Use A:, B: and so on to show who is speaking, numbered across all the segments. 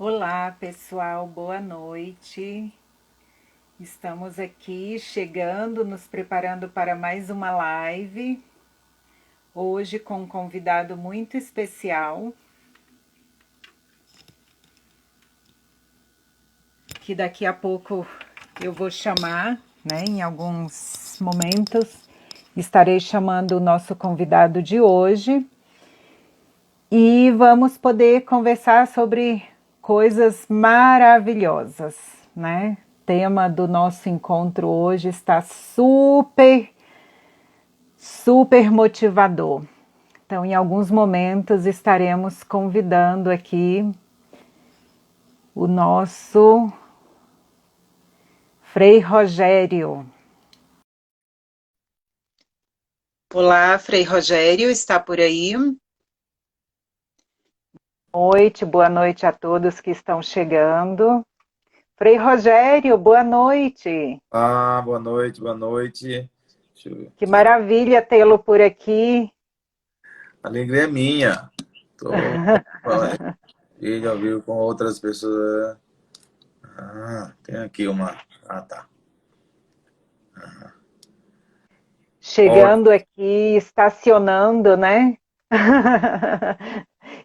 A: Olá, pessoal, boa noite. Estamos aqui chegando, nos preparando para mais uma live. Hoje com um convidado muito especial, que daqui a pouco eu vou chamar, né? Em alguns momentos estarei chamando o nosso convidado de hoje e vamos poder conversar sobre coisas maravilhosas, né? O tema do nosso encontro hoje está super motivador. Então, em alguns momentos estaremos convidando aqui o nosso Frei Rogério. Olá, Frei Rogério, está por aí? Boa noite a todos que estão chegando. Frei Rogério, boa noite.
B: Ah, boa noite, boa noite. Deixa eu ver
A: Que
B: aqui.
A: maravilha tê-lo por aqui.
B: A alegria é minha. Tô e já viu com outras pessoas. Tem aqui uma. Ah, tá. Ótimo.
A: Chegando aqui, estacionando, né?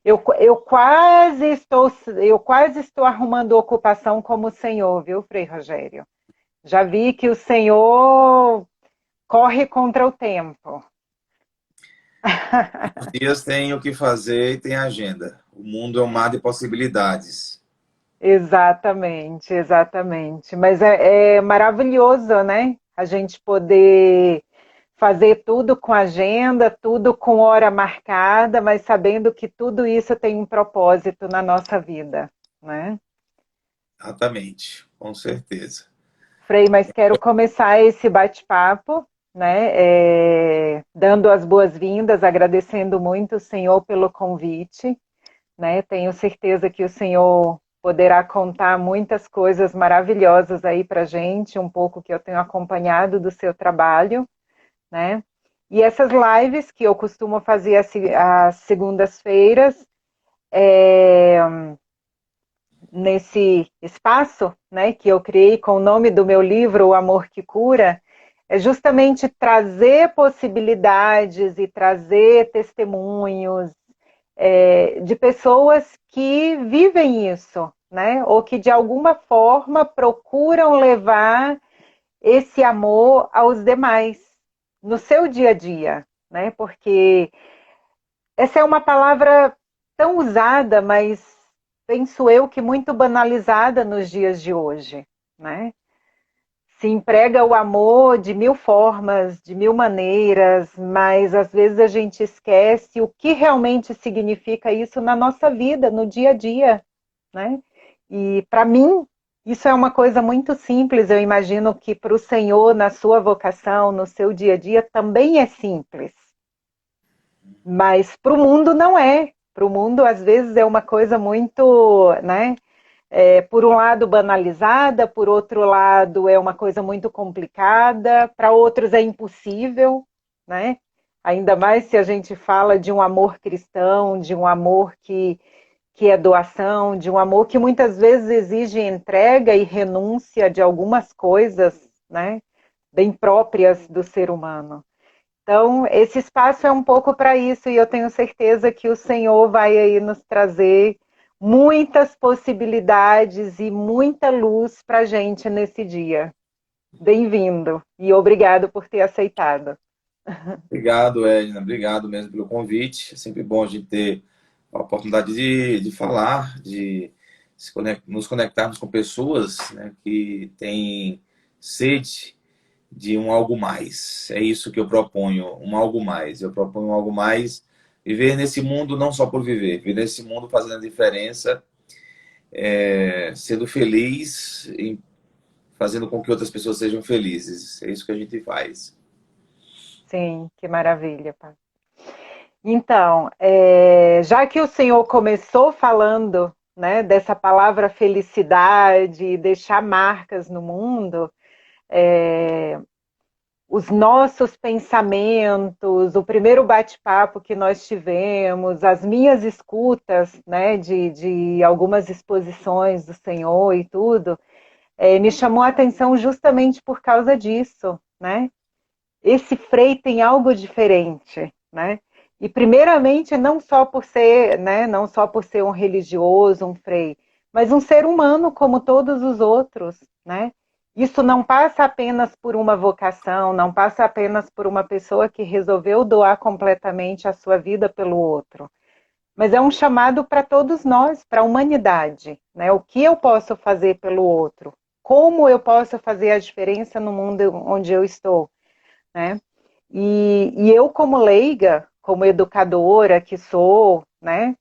A: Eu quase estou arrumando ocupação como o senhor, viu, Frei Rogério? Já vi que o senhor corre contra o tempo.
B: Os dias têm o que fazer e tem agenda. O mundo é um mar de possibilidades.
A: Exatamente, exatamente. Mas é maravilhoso, né? A gente poder fazer tudo com agenda, tudo com hora marcada, mas sabendo que tudo isso tem um propósito na nossa vida, né?
B: Exatamente, com certeza.
A: Frei, mas quero começar esse bate-papo, né? Dando as boas-vindas, agradecendo muito o Senhor pelo convite, né? Tenho certeza que o Senhor poderá contar muitas coisas maravilhosas aí para gente, um pouco que eu tenho acompanhado do seu trabalho, né? E essas lives que eu costumo fazer às segundas-feiras, é, nesse espaço, né, que eu criei com o nome do meu livro, O Amor que Cura, é justamente trazer possibilidades e trazer testemunhos de pessoas que vivem isso, né, ou que de alguma forma procuram levar esse amor aos demais no seu dia a dia, né? Porque essa é uma palavra tão usada, mas penso eu que muito banalizada nos dias de hoje, né? Se emprega o amor de mil formas, de mil maneiras, mas às vezes a gente esquece o que realmente significa isso na nossa vida, no dia a dia, né? E para mim, isso é uma coisa muito simples. Eu imagino que para o Senhor, na sua vocação, no seu dia a dia, também é simples. Mas para o mundo não é. Para o mundo, às vezes, é uma coisa muito, né? Por um lado, banalizada, por outro lado, é uma coisa muito complicada, para outros é impossível, né? Ainda mais se a gente fala de um amor cristão, de um amor que é doação, de um amor que muitas vezes exige entrega e renúncia de algumas coisas, né? Bem próprias do ser humano. Então, esse espaço é um pouco para isso, e eu tenho certeza que o Senhor vai aí nos trazer muitas possibilidades e muita luz para a gente nesse dia. Bem-vindo e obrigado por ter aceitado.
B: Obrigado, Edna. Obrigado mesmo pelo convite. É sempre bom a gente ter a oportunidade de falar, de nos conectarmos com pessoas, né, que têm sede de um algo mais. É isso que eu proponho, um algo mais. Eu proponho um algo mais, viver nesse mundo não só por viver, viver nesse mundo fazendo a diferença, sendo feliz, fazendo com que outras pessoas sejam felizes. É isso que a gente faz.
A: Sim, que maravilha, pai. Então, já que o Senhor começou falando, né, dessa palavra felicidade, deixar marcas no mundo, os nossos pensamentos, o primeiro bate-papo que nós tivemos, as minhas escutas, né, de algumas exposições do Senhor e tudo, me chamou a atenção justamente por causa disso, né? Esse Frei tem algo diferente, né? E primeiramente não só por ser, né, não só por ser um religioso, um Frei, mas um ser humano como todos os outros, né? Isso não passa apenas por uma vocação, não passa apenas por uma pessoa que resolveu doar completamente a sua vida pelo outro, mas é um chamado para todos nós, para a humanidade, né? O que eu posso fazer pelo outro? Como eu posso fazer a diferença no mundo onde eu estou, né? E eu, como leiga, como educadora que sou, né,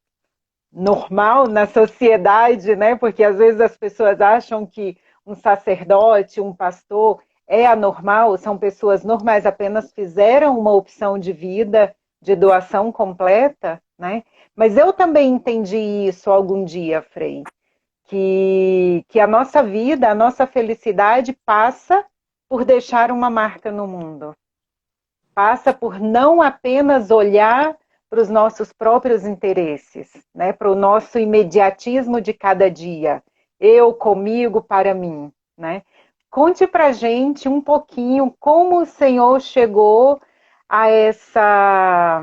A: normal na sociedade, né, porque às vezes as pessoas acham que um sacerdote, um pastor é anormal, são pessoas normais, apenas fizeram uma opção de vida, de doação completa, né? Mas eu também entendi isso algum dia, Frei, que a nossa vida, a nossa felicidade passa por deixar uma marca no mundo. Passa por não apenas olhar para os nossos próprios interesses, né? Para o nosso imediatismo de cada dia. Eu, comigo, para mim, né? Conte para a gente um pouquinho como o Senhor chegou a essa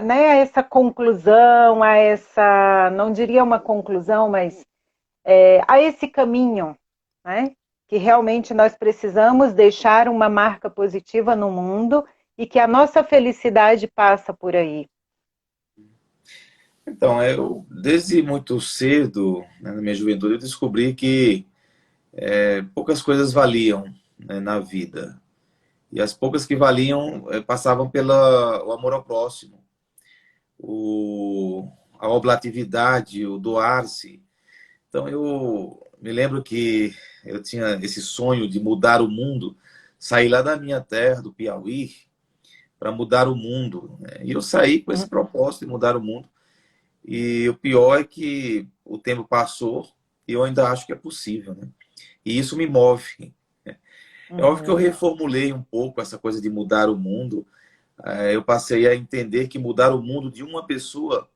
A: né, a essa conclusão, a essa, não diria uma conclusão, mas a esse caminho, né? Que realmente nós precisamos deixar uma marca positiva no mundo e que a nossa felicidade passa por aí.
B: Então, eu, desde muito cedo, né, na minha juventude, eu descobri que poucas coisas valiam, né, na vida. E as poucas que valiam passavam pelo o amor ao próximo, a oblatividade, o doar-se. Então, eu me lembro que eu tinha esse sonho de mudar o mundo, sair lá da minha terra, do Piauí, para mudar o mundo, né? E eu saí com esse propósito de mudar o mundo. E o pior é que o tempo passou e eu ainda acho que é possível, né? E isso me move. É óbvio que eu reformulei um pouco essa coisa de mudar o mundo. Eu passei a entender que mudar o mundo de uma pessoa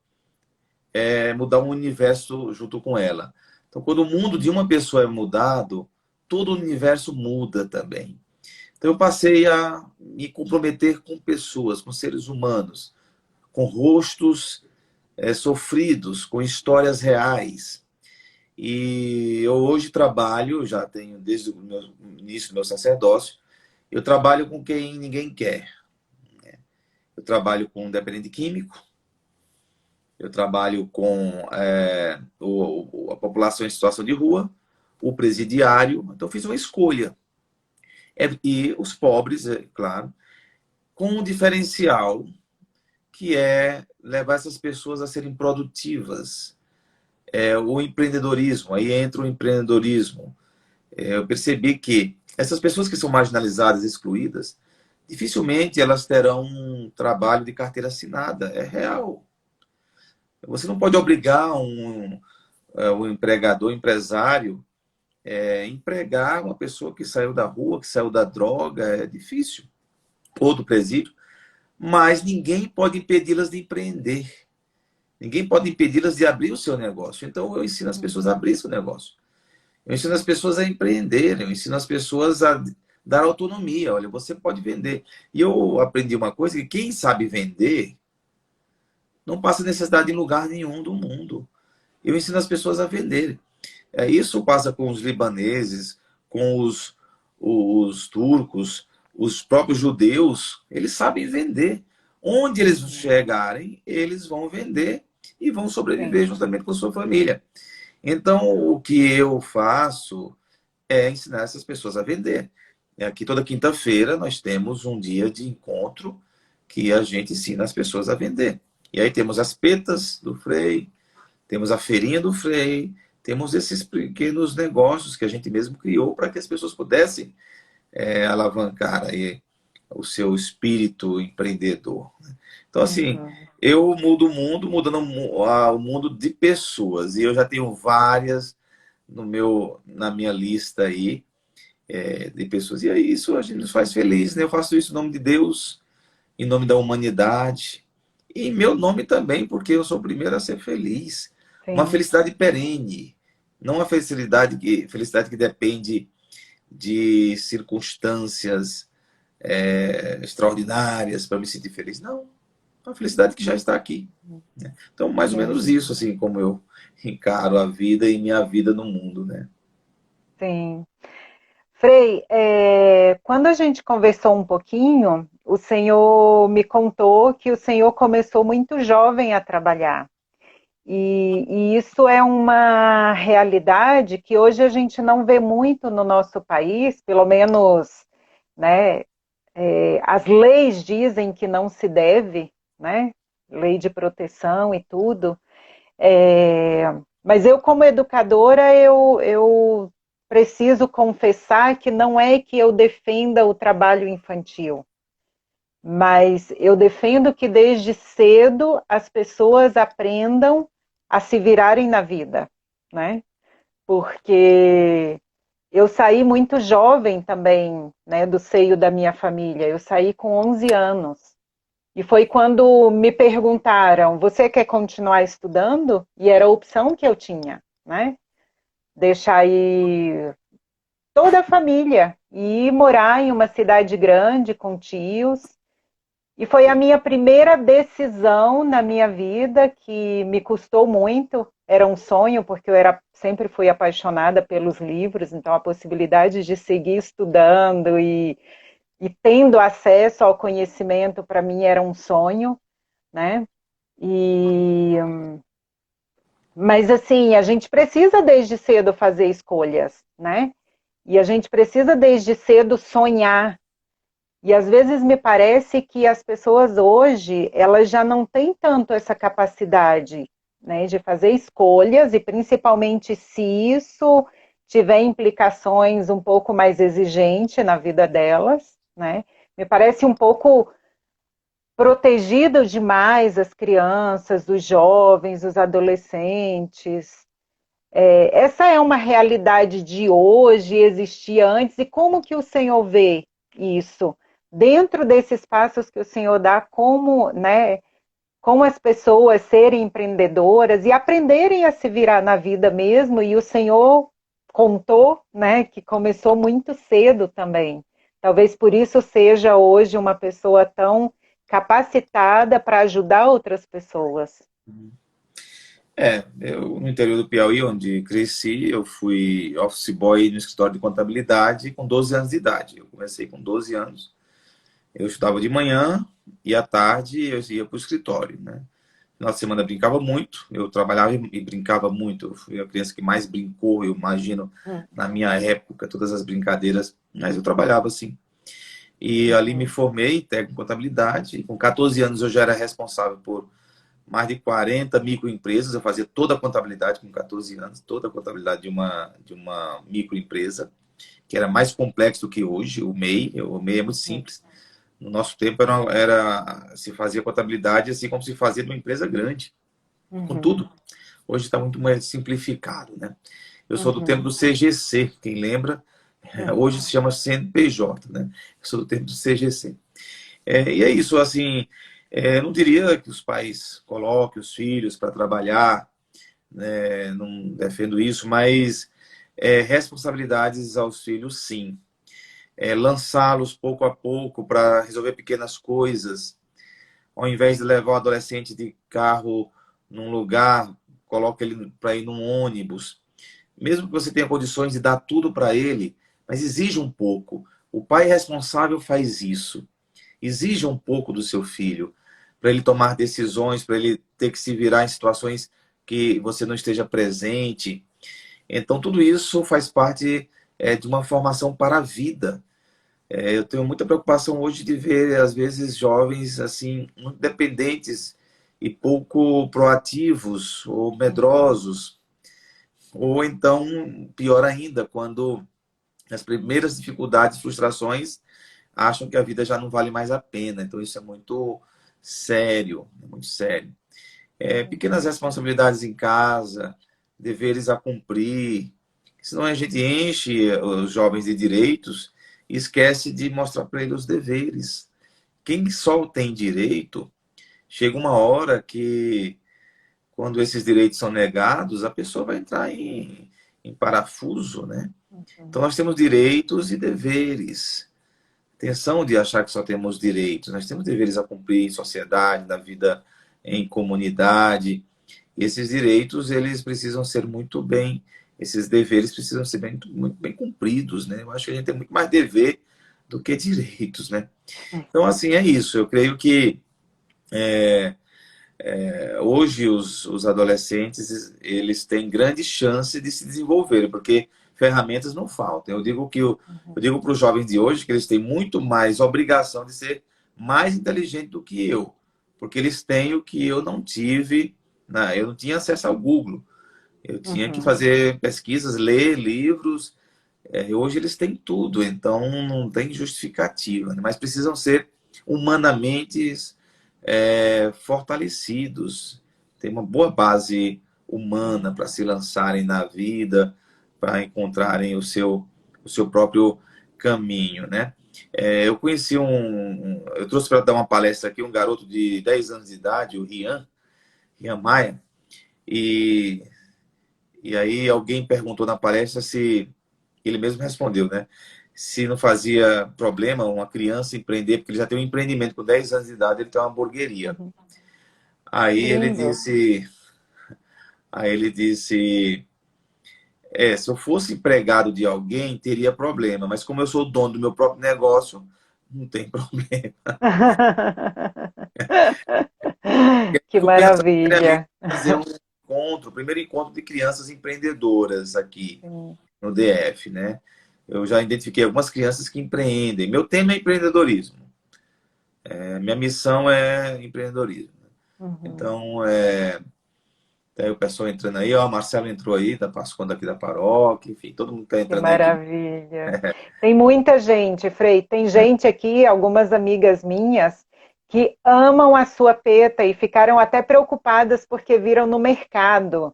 B: é mudar um universo junto com ela. Então, quando o mundo de uma pessoa é mudado, todo o universo muda também. Então, eu passei a me comprometer com pessoas, com seres humanos, com rostos sofridos, com histórias reais. E eu hoje trabalho, já tenho desde o início do meu sacerdócio, eu trabalho com quem ninguém quer. Eu trabalho com um dependente químico, eu trabalho com a população em situação de rua, o presidiário. Então, eu fiz uma escolha. E os pobres, é claro, com um diferencial que é levar essas pessoas a serem produtivas. O empreendedorismo, aí entra o empreendedorismo. Eu percebi que essas pessoas que são marginalizadas, excluídas, dificilmente elas terão um trabalho de carteira assinada. É real. Você não pode obrigar um empregador, empresário, empregar uma pessoa que saiu da rua, que saiu da droga, é difícil, ou do presídio, mas ninguém pode impedi-las de empreender. Ninguém pode impedi-las de abrir o seu negócio. Então, eu ensino as pessoas a abrir seu negócio. Eu ensino as pessoas a empreenderem, eu ensino as pessoas a dar autonomia. Olha, você pode vender. E eu aprendi uma coisa, que quem sabe vender não passa necessidade em lugar nenhum do mundo. Eu ensino as pessoas a venderem. Isso passa com os libaneses, com os turcos, os próprios judeus. Eles sabem vender. Onde eles chegarem, eles vão vender e vão sobreviver justamente com sua família. Então, o que eu faço é ensinar essas pessoas a vender. Aqui toda quinta-feira nós temos um dia de encontro que a gente ensina as pessoas a vender. E aí temos as petas do Frei, temos a feirinha do Frei, temos esses pequenos negócios que a gente mesmo criou para que as pessoas pudessem alavancar aí o seu espírito empreendedor. Então, assim, eu mudo o mundo, mudando o mundo de pessoas. E eu já tenho várias na minha lista aí. de pessoas. E aí isso a gente nos faz feliz, né? Eu faço isso em nome de Deus, em nome da humanidade, e em meu nome também, porque eu sou o primeiro a ser feliz. Uma
A: Sim,
B: felicidade perene, não uma felicidade que depende de circunstâncias extraordinárias para me sentir feliz. Não, uma felicidade que já está aqui. Né? Então, mais ou menos
A: sim,
B: isso, assim, como eu encaro a vida e minha vida no mundo, né?
A: sim. Frei, quando a gente conversou um pouquinho, o senhor me contou que o senhor começou muito jovem a trabalhar. E isso é uma realidade que hoje a gente não vê muito no nosso país, pelo menos, né, as leis dizem que não se deve, né, lei de proteção e tudo. Mas eu, como educadora, eu preciso confessar que não é que eu defenda o trabalho infantil, mas eu defendo que desde cedo as pessoas aprendam a se virarem na vida, né? Porque eu saí muito jovem também, né, do seio da minha família. Eu saí com 11 anos. E foi quando me perguntaram: você quer continuar estudando? E era a opção que eu tinha, né? Deixar aí toda a família e ir morar em uma cidade grande com tios. E foi a minha primeira decisão na minha vida que me custou muito. Era um sonho, porque sempre fui apaixonada pelos livros, então a possibilidade de seguir estudando e tendo acesso ao conhecimento para mim era um sonho, né? E, mas assim, a gente precisa desde cedo fazer escolhas, né? E a gente precisa desde cedo sonhar. E às vezes me parece que as pessoas hoje, elas já não têm tanto essa capacidade, né, de fazer escolhas, e principalmente se isso tiver implicações um pouco mais exigentes na vida delas, né? Me parece um pouco protegido demais as crianças, os jovens, os adolescentes. Essa é uma realidade de hoje, existia antes, e como que o senhor vê isso? Dentro desses passos que o senhor dá, como, né, como as pessoas serem empreendedoras e aprenderem a se virar na vida mesmo, e o senhor contou, né, que começou muito cedo também. Talvez por isso seja hoje uma pessoa tão capacitada para ajudar outras pessoas.
B: Eu no interior do Piauí, onde cresci, eu fui office boy no escritório de contabilidade com 12 anos de idade. Eu comecei com 12 anos. Eu estudava de manhã e à tarde eu ia para o escritório, né? Final de semana eu brincava muito, eu trabalhava e brincava muito. Eu fui a criança que mais brincou, eu imagino, na minha época, todas as brincadeiras, mas eu trabalhava assim. E ali me
A: Uhum.
B: formei em técnico em contabilidade. E com 14 anos eu já era responsável por mais de 40 microempresas. Eu fazia toda a contabilidade com 14 anos, toda a contabilidade de uma microempresa, que era mais complexo do que hoje, o MEI. O MEI é muito simples. No nosso tempo se fazia contabilidade assim como se fazia numa empresa grande, com
A: Uhum.
B: tudo. Hoje está muito mais simplificado, né? Eu sou do tempo
A: Uhum.
B: do CGC, quem lembra?
A: Uhum.
B: Hoje se chama CNPJ, né? Eu sou do tempo do CGC. E é isso, assim, não diria que os pais coloquem os filhos para trabalhar, né? Não defendo isso, mas responsabilidades aos filhos, sim. Lançá-los pouco a pouco para resolver pequenas coisas, ao invés de levar o adolescente de carro num lugar, coloca ele para ir num ônibus. Mesmo que você tenha condições de dar tudo para ele, mas exija um pouco. O pai responsável faz isso. Exija um pouco do seu filho, para ele tomar decisões, para ele ter que se virar em situações que você não esteja presente. Então, tudo isso faz parte de uma formação para a vida. Eu tenho muita preocupação hoje de ver, às vezes, jovens assim, muito dependentes e pouco proativos ou medrosos. Ou então, pior ainda, quando nas primeiras dificuldades, frustrações, acham que a vida já não vale mais a pena. Então, isso é muito sério, é muito sério. Pequenas responsabilidades em casa, deveres a cumprir, Senão a gente enche os jovens de direitos e esquece de mostrar para eles os deveres. Quem só tem direito, chega uma hora que, quando esses direitos são negados, a pessoa vai entrar em parafuso, né? Então nós temos direitos e deveres. Atenção de achar que só temos direitos. Nós temos deveres a cumprir em sociedade, na vida em comunidade. E esses direitos, eles precisam ser muito bem, esses deveres precisam ser muito bem cumpridos, né? Eu acho que a gente tem muito mais dever do que direitos, né? Então, assim, é isso. Eu creio que hoje os adolescentes, eles têm grande chance de se desenvolverem, porque ferramentas não faltam. Eu digo para os jovens de hoje que eles têm muito mais obrigação de ser mais inteligentes do que eu, porque eles têm o que eu não tive, né? Eu não tinha acesso ao Google. Eu tinha que fazer pesquisas, ler livros. Hoje eles têm tudo, então não tem justificativa, né? Mas precisam ser humanamente fortalecidos, ter uma boa base humana para se lançarem na vida, para encontrarem o seu próprio caminho, né? Eu conheci eu trouxe para dar uma palestra aqui um garoto de 10 anos de idade, o Rian Maia, e, e aí alguém perguntou na palestra se, ele mesmo respondeu, né? Se não fazia problema uma criança empreender, porque ele já tem um empreendimento com 10 anos de idade, ele tem uma hamburgueria. Aí ele
A: Lindo.
B: disse, aí ele disse, se eu fosse empregado de alguém, teria problema, mas como eu sou o dono do meu próprio negócio, não tem problema.
A: Que
B: Eu penso seriamente
A: maravilha.
B: em fazer um encontro, o primeiro encontro de crianças empreendedoras aqui
A: Sim.
B: no DF, né? Eu já identifiquei algumas crianças que empreendem. Meu tema é empreendedorismo. Minha missão é empreendedorismo.
A: Uhum.
B: Então, tem o pessoal entrando aí, ó, o Marcelo entrou aí, tá participando aqui da paróquia, enfim, todo mundo tá
A: Que
B: entrando aí.
A: maravilha. Tem muita gente, Frei. Tem gente aqui, algumas amigas minhas, que amam a sua peta e ficaram até preocupadas porque viram no mercado.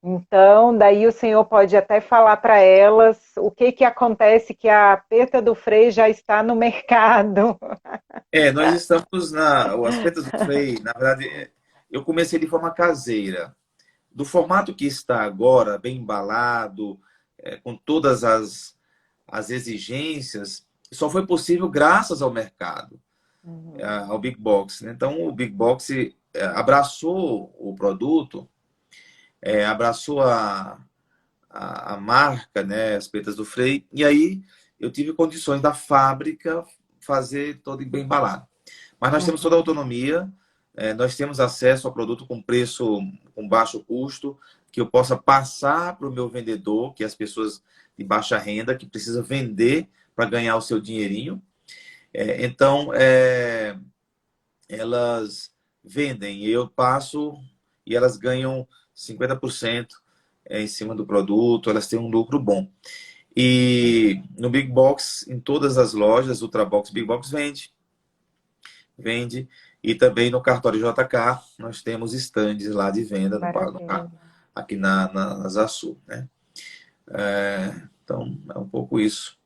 A: Então, daí o senhor pode até falar para elas o que que acontece que a peta do Frei já está no mercado.
B: Nós estamos o Aspetas do Frei, na verdade, eu comecei de forma caseira. Do formato que está agora, bem embalado, com todas as exigências, só foi possível graças ao mercado, ao Big Box, né? Então, o Big Box abraçou o produto, abraçou a marca, né, as Pretas do Frei, e aí eu tive condições da fábrica fazer todo bem embalado. Mas nós temos toda a autonomia, nós temos acesso ao produto com preço, com baixo custo, que eu possa passar para o meu vendedor, que é as pessoas de baixa renda, que precisa vender para ganhar o seu dinheirinho. Então, elas vendem, eu passo e elas ganham 50% em cima do produto, elas têm um lucro bom. E no Big Box, em todas as lojas, Ultrabox, Big Box vende. E também no cartório JK, nós temos estandes lá de venda
A: Maravilha.
B: aqui na Zasul, né? Então, é um pouco isso.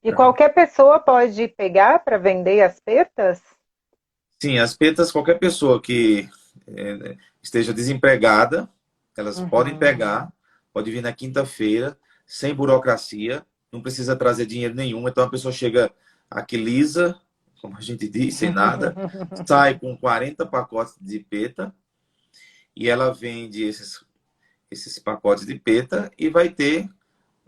A: E qualquer pessoa pode pegar para vender as petas?
B: Sim, as petas, qualquer pessoa que esteja desempregada, elas podem pegar, pode vir na quinta-feira, sem burocracia, não precisa trazer dinheiro nenhum. Então a pessoa chega aqui lisa, como a gente diz, sem nada, sai com 40 pacotes de peta e ela vende esses pacotes de peta e vai ter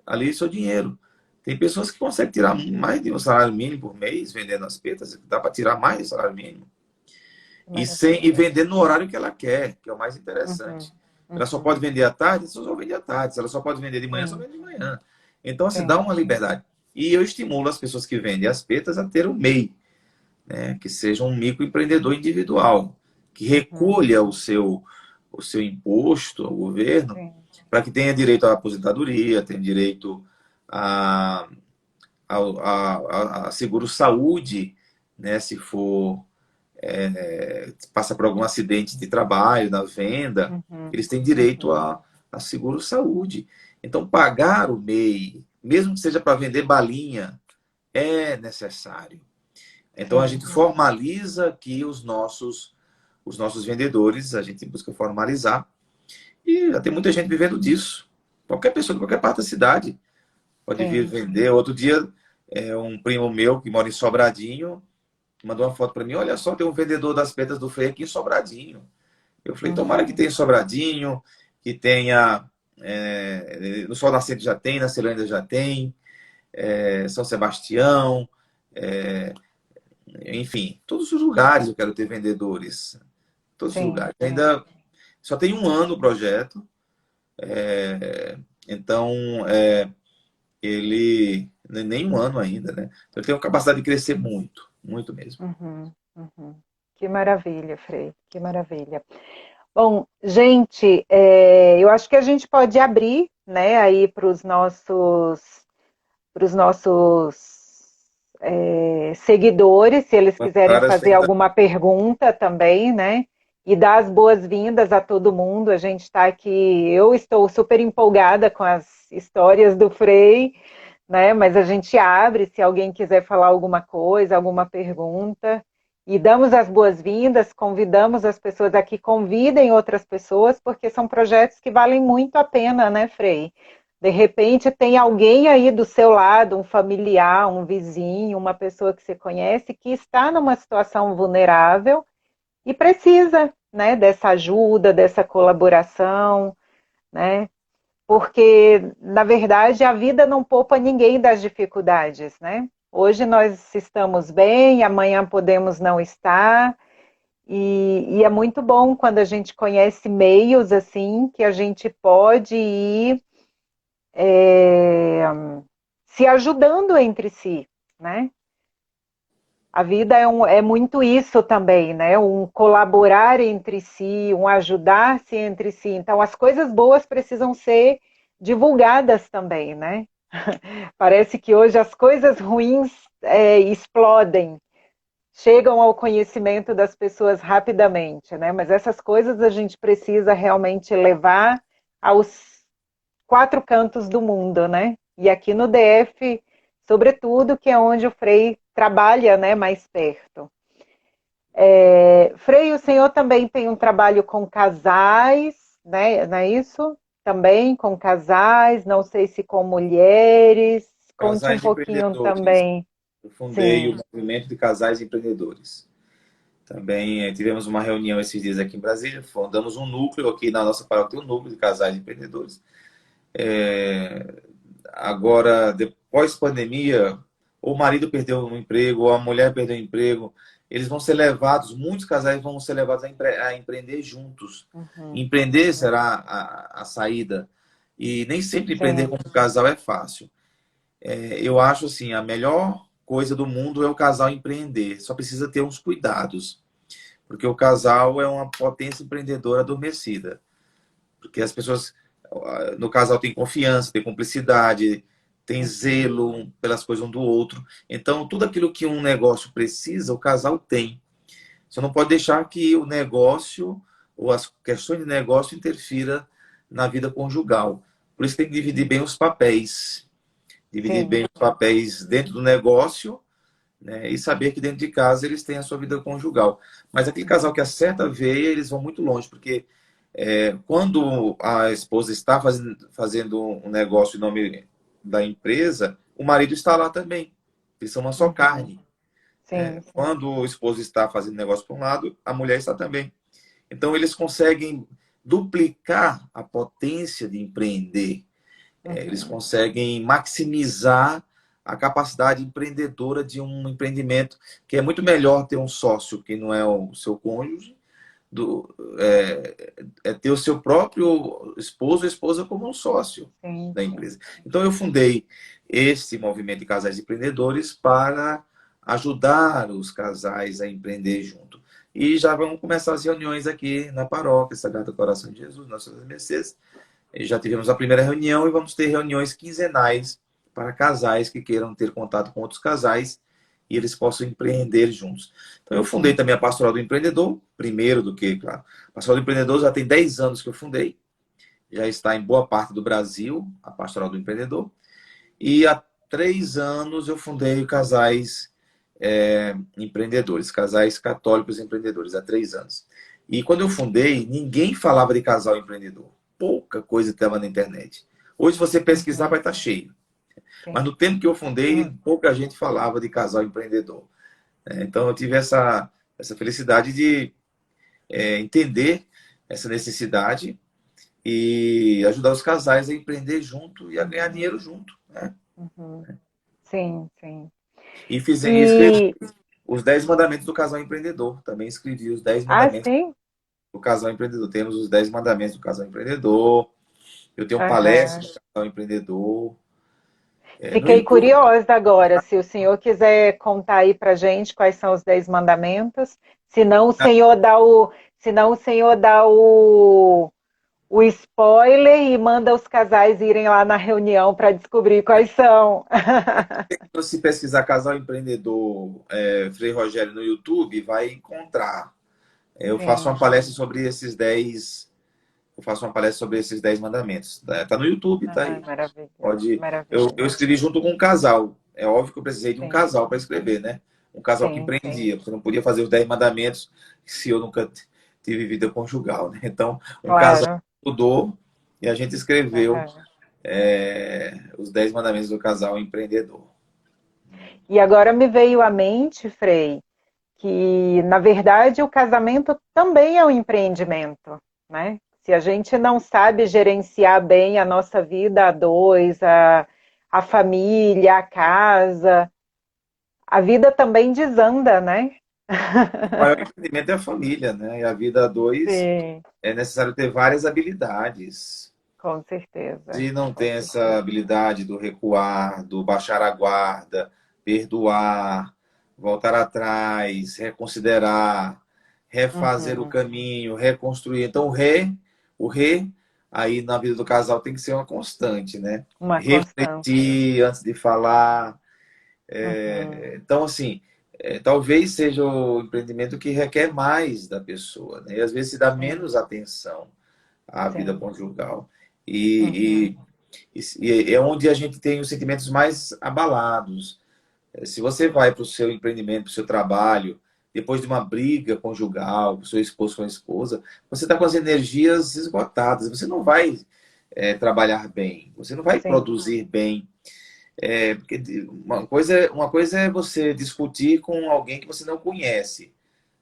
B: ali seu dinheiro. Tem pessoas que conseguem tirar mais de um salário mínimo por mês vendendo as petas, dá para tirar mais do salário mínimo. E vender no horário que ela quer, que é o mais interessante. Ela só pode vender à tarde, só vende à tarde. Se ela só pode vender de manhã, só vende de manhã. Então, se dá uma liberdade. E eu estimulo as pessoas que vendem as petas a ter o MEI, né? Que seja um microempreendedor individual, que recolha o seu imposto ao governo, para que tenha direito à aposentadoria, tenha direito a seguro-saúde, né? Se for passa por algum acidente de trabalho, na venda, eles têm direito a seguro-saúde. Então, pagar o MEI, mesmo que seja para vender balinha, é necessário. Então, a
A: Sim.
B: gente formaliza aqui os nossos vendedores, a gente busca formalizar. E já tem muita gente vivendo disso. Qualquer pessoa de qualquer parte da cidade pode vir
A: Sim.
B: vender. Outro dia, um primo meu que mora em Sobradinho mandou uma foto para mim. Olha só, tem um vendedor das pedras do freio aqui em Sobradinho. Eu falei, tomara que
A: Uhum.
B: tenha em Sobradinho, que tenha. No Sol Nascente já tem, na Celândia já tem, São Sebastião, é, enfim, todos os lugares eu quero ter vendedores. Todos os
A: Sim.
B: lugares. Ainda só tem um ano o projeto, então ele nem um ano ainda, né? Então, ele tem uma capacidade de crescer muito, muito mesmo.
A: Uhum. Uhum. Que maravilha, Frei, que maravilha. Bom, gente, eu acho que a gente pode abrir, né, aí para os nossos seguidores, se eles quiserem
B: Para as
A: fazer
B: perguntas.
A: alguma pergunta também, né? E dar as boas-vindas a todo mundo. A gente está aqui, eu estou super empolgada com as histórias do Frei, né? Mas a gente abre se alguém quiser falar alguma coisa, alguma pergunta. E damos as boas-vindas, convidamos as pessoas aqui, convidem outras pessoas, porque são projetos que valem muito a pena, né, Frei? De repente tem alguém aí do seu lado, um familiar, um vizinho, uma pessoa que você conhece, que está numa situação vulnerável e precisa, né, dessa ajuda, dessa colaboração, né? Porque, na verdade, a vida não poupa ninguém das dificuldades, né? Hoje nós estamos bem, amanhã podemos não estar, e é muito bom quando a gente conhece meios assim que a gente pode ir se ajudando entre si, né? A vida é muito isso também, né? Um colaborar entre si, um ajudar-se entre si. Então, as coisas boas precisam ser divulgadas também, né? Parece que hoje as coisas ruins explodem, chegam ao conhecimento das pessoas rapidamente, né? Mas essas coisas a gente precisa realmente levar aos quatro cantos do mundo, né? E aqui no DF, sobretudo, que é onde o Frei trabalha, né, mais perto. Frei, o senhor também tem um trabalho com casais, né? Não é isso? Também com casais, não sei se com mulheres. Conte um
B: Casais de
A: pouquinho
B: empreendedores.
A: também.
B: Eu fundei
A: Sim,
B: o movimento de casais empreendedores. Também tivemos uma reunião esses dias aqui em Brasília, fundamos um núcleo aqui na nossa paróquia, tem um núcleo de casais empreendedores. Agora, depois pandemia, ou o marido perdeu um emprego, ou a mulher perdeu um emprego, eles vão ser levados, muitos casais vão ser levados a empreender juntos.
A: uhum,
B: Empreender
A: uhum,
B: será a saída. E nem sempre empreender
A: sim,
B: como casal é fácil. Eu acho assim, a melhor coisa do mundo é o casal empreender. Só precisa ter uns cuidados, porque o casal é uma potência empreendedora adormecida. Porque as pessoas no casal tem confiança, tem cumplicidade, tem
A: uhum,
B: zelo pelas coisas um do outro. Então, tudo aquilo que um negócio precisa, o casal tem. Você não pode deixar que o negócio ou as questões de negócio interfira na vida conjugal. Por isso tem que dividir bem os papéis. Dividir
A: sim,
B: bem os papéis dentro do negócio, né, e saber que dentro de casa eles têm a sua vida conjugal. Mas aquele casal que acerta a veia, eles vão muito longe, porque quando a esposa está fazendo um negócio em nome da empresa, o marido está lá também. Eles são uma só
A: uhum,
B: carne.
A: sim, sim,
B: Quando o esposo está fazendo negócio para um lado, a mulher está também. Então, eles conseguem duplicar a potência de empreender. Eles
A: uhum,
B: conseguem maximizar a capacidade empreendedora de um empreendimento, que é muito melhor ter um sócio que não é o seu cônjuge, do, ter o seu próprio esposo ou esposa como um sócio
A: sim,
B: da
A: sim.
B: empresa. Então, eu fundei esse movimento de casais empreendedores para ajudar os casais a empreender junto. E já vamos começar as reuniões aqui na paróquia Sagrado Coração de Jesus, Nossa Senhora das Mercês. Já tivemos a primeira reunião e vamos ter reuniões quinzenais para casais que queiram ter contato com outros casais e eles possam empreender juntos. Então, eu fundei também a Pastoral do Empreendedor, primeiro do que, claro. A Pastoral do Empreendedor já tem 10 anos que eu fundei. já está em boa parte do Brasil, a Pastoral do Empreendedor. E há 3 anos eu fundei Casais Empreendedores, Casais Católicos Empreendedores, há 3 anos. E quando eu fundei, ninguém falava de casal empreendedor. Pouca coisa estava na internet. Hoje, se você pesquisar, vai estar cheio. Mas
A: Sim.
B: no tempo que eu fundei, pouca gente falava de casal empreendedor. Então, eu tive essa felicidade de entender essa necessidade e ajudar os casais a empreender junto e a ganhar dinheiro junto, né?
A: Uhum. Sim, sim.
B: E escrevi
A: E,
B: os 10 mandamentos do casal empreendedor. Também escrevi os 10 mandamentos
A: sim,
B: do casal empreendedor. Temos os 10 mandamentos do casal empreendedor. Eu tenho palestra
A: aham.
B: do casal empreendedor. No
A: Fiquei
B: YouTube.
A: curiosa agora, se o senhor quiser contar aí pra gente quais são os 10 mandamentos, senão o senhor dá senão o senhor dá o spoiler e manda os casais irem lá na reunião para descobrir quais são.
B: Se pesquisar casal empreendedor Frei Rogério no YouTube, vai encontrar. Eu faço uma
A: Sim.
B: palestra sobre esses 10. Eu faço uma palestra sobre esses 10 mandamentos. Tá no YouTube, tá
A: Ah,
B: aí.
A: maravilhoso,
B: Pode. Eu
A: maravilhoso.
B: escrevi junto com um casal. É óbvio que eu precisei de um
A: Sim,
B: casal para escrever, né? Um casal que
A: sim, sim.
B: empreendia. Você não podia fazer os 10 mandamentos se eu nunca tive vida conjugal, né? Então, um casal
A: Claro.
B: estudou e a gente escreveu
A: Aham.
B: os 10 mandamentos do casal empreendedor.
A: E agora me veio à mente, Frei, que na verdade o casamento também é um empreendimento, né? Se a gente não sabe gerenciar bem a nossa vida a dois, a família, a casa, a vida também desanda, né?
B: O maior empreendimento é a família, né? E a vida a dois
A: Sim,
B: é necessário ter várias habilidades.
A: com certeza,
B: Se não
A: com
B: tem essa
A: certeza.
B: habilidade do recuar, do baixar a guarda, perdoar, voltar atrás, reconsiderar, refazer o
A: Uhum.
B: caminho, reconstruir. Então, o aí na vida do casal tem que ser uma constante, né?
A: Uma constância.
B: Refletir antes de falar.
A: Uhum.
B: Então, assim, talvez seja o empreendimento que requer mais da pessoa, né? E às vezes se dá
A: Sim,
B: menos atenção à vida
A: sim.
B: conjugal.
A: Uhum.
B: E é onde a gente tem os sentimentos mais abalados. Se você vai para o seu empreendimento, para o seu trabalho, depois de uma briga conjugal, com seu esposo com a esposa, você está com as energias esgotadas. Você não vai trabalhar bem, você não vai
A: Sim.
B: produzir bem. Porque uma coisa é você discutir com alguém que você não conhece.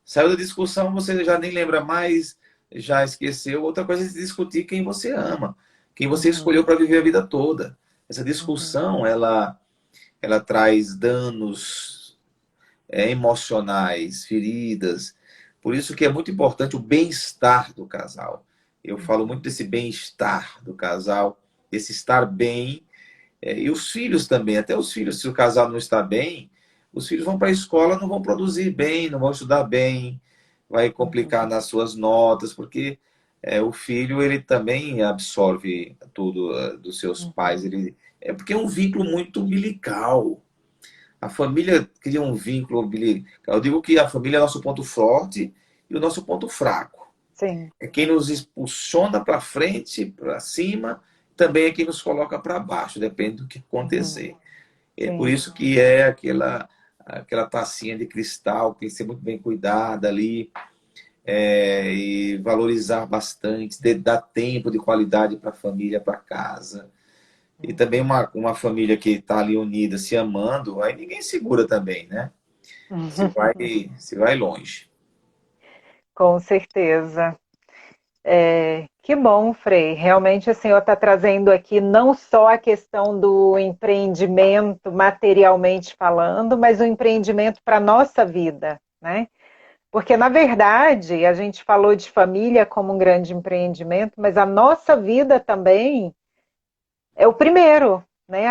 B: Saiu da discussão, você já nem lembra mais, já esqueceu. Outra coisa é discutir quem você ama, quem você
A: Uhum.
B: escolheu para viver a vida toda. Essa
A: Uhum.
B: discussão, ela traz danos emocionais, feridas. Por isso que é muito importante o bem-estar do casal. Eu falo muito desse bem-estar do casal, desse estar bem. E os filhos também, até os filhos, se o casal não está bem, os filhos vão para a escola, não vão produzir bem, não vão estudar bem, vai complicar
A: Uhum.
B: nas suas notas, porque o filho ele também absorve tudo dos seus pais.
A: Uhum.
B: É porque é um vínculo muito umbilical. A família cria um vínculo umbilical. Eu digo que a família é nosso ponto forte e o nosso ponto fraco.
A: Sim.
B: É quem nos impulsiona para frente, para cima, também é quem nos coloca para baixo, depende do que
A: Uhum.
B: acontecer. É por
A: Sim.
B: isso que é aquela tacinha de cristal que tem que ser muito bem cuidada ali, e valorizar bastante, dar tempo de qualidade para a família, para casa. E também uma família que está ali unida, se amando, aí ninguém segura também, né? Se vai, se vai longe.
A: Com certeza. Que bom, Frei. Realmente o senhor está trazendo aqui não só a questão do empreendimento materialmente falando, mas o empreendimento para a nossa vida, né? Porque, na verdade, a gente falou de família como um grande empreendimento, mas a nossa vida também é o primeiro, né?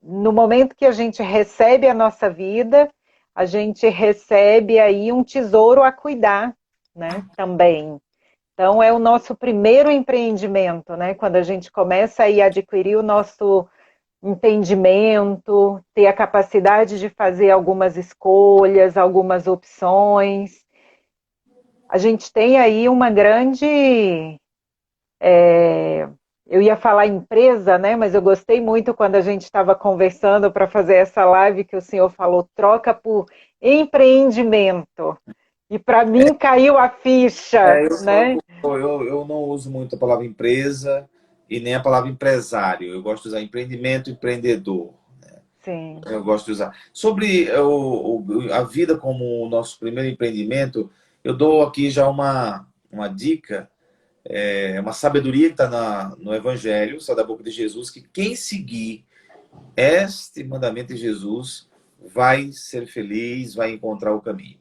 A: No momento que a gente recebe a nossa vida, a gente recebe aí um tesouro a cuidar, né? Também. Então, é o nosso primeiro empreendimento, né? Quando a gente começa aí a adquirir o nosso entendimento, ter a capacidade de fazer algumas escolhas, algumas opções. A gente tem aí uma grande Eu ia falar empresa, né? Mas eu gostei muito quando a gente estava conversando para fazer essa live que o senhor falou, troca por empreendimento. E para mim caiu a ficha,
B: É,
A: né?
B: eu não uso muito a palavra empresa e nem a palavra empresário. Eu gosto de usar empreendimento, empreendedor.
A: Sim.
B: Eu gosto de usar. Sobre a vida como o nosso primeiro empreendimento, eu dou aqui já uma dica, uma sabedoria que está no Evangelho, só da boca de Jesus, que quem seguir este mandamento de Jesus vai ser feliz, vai encontrar o caminho.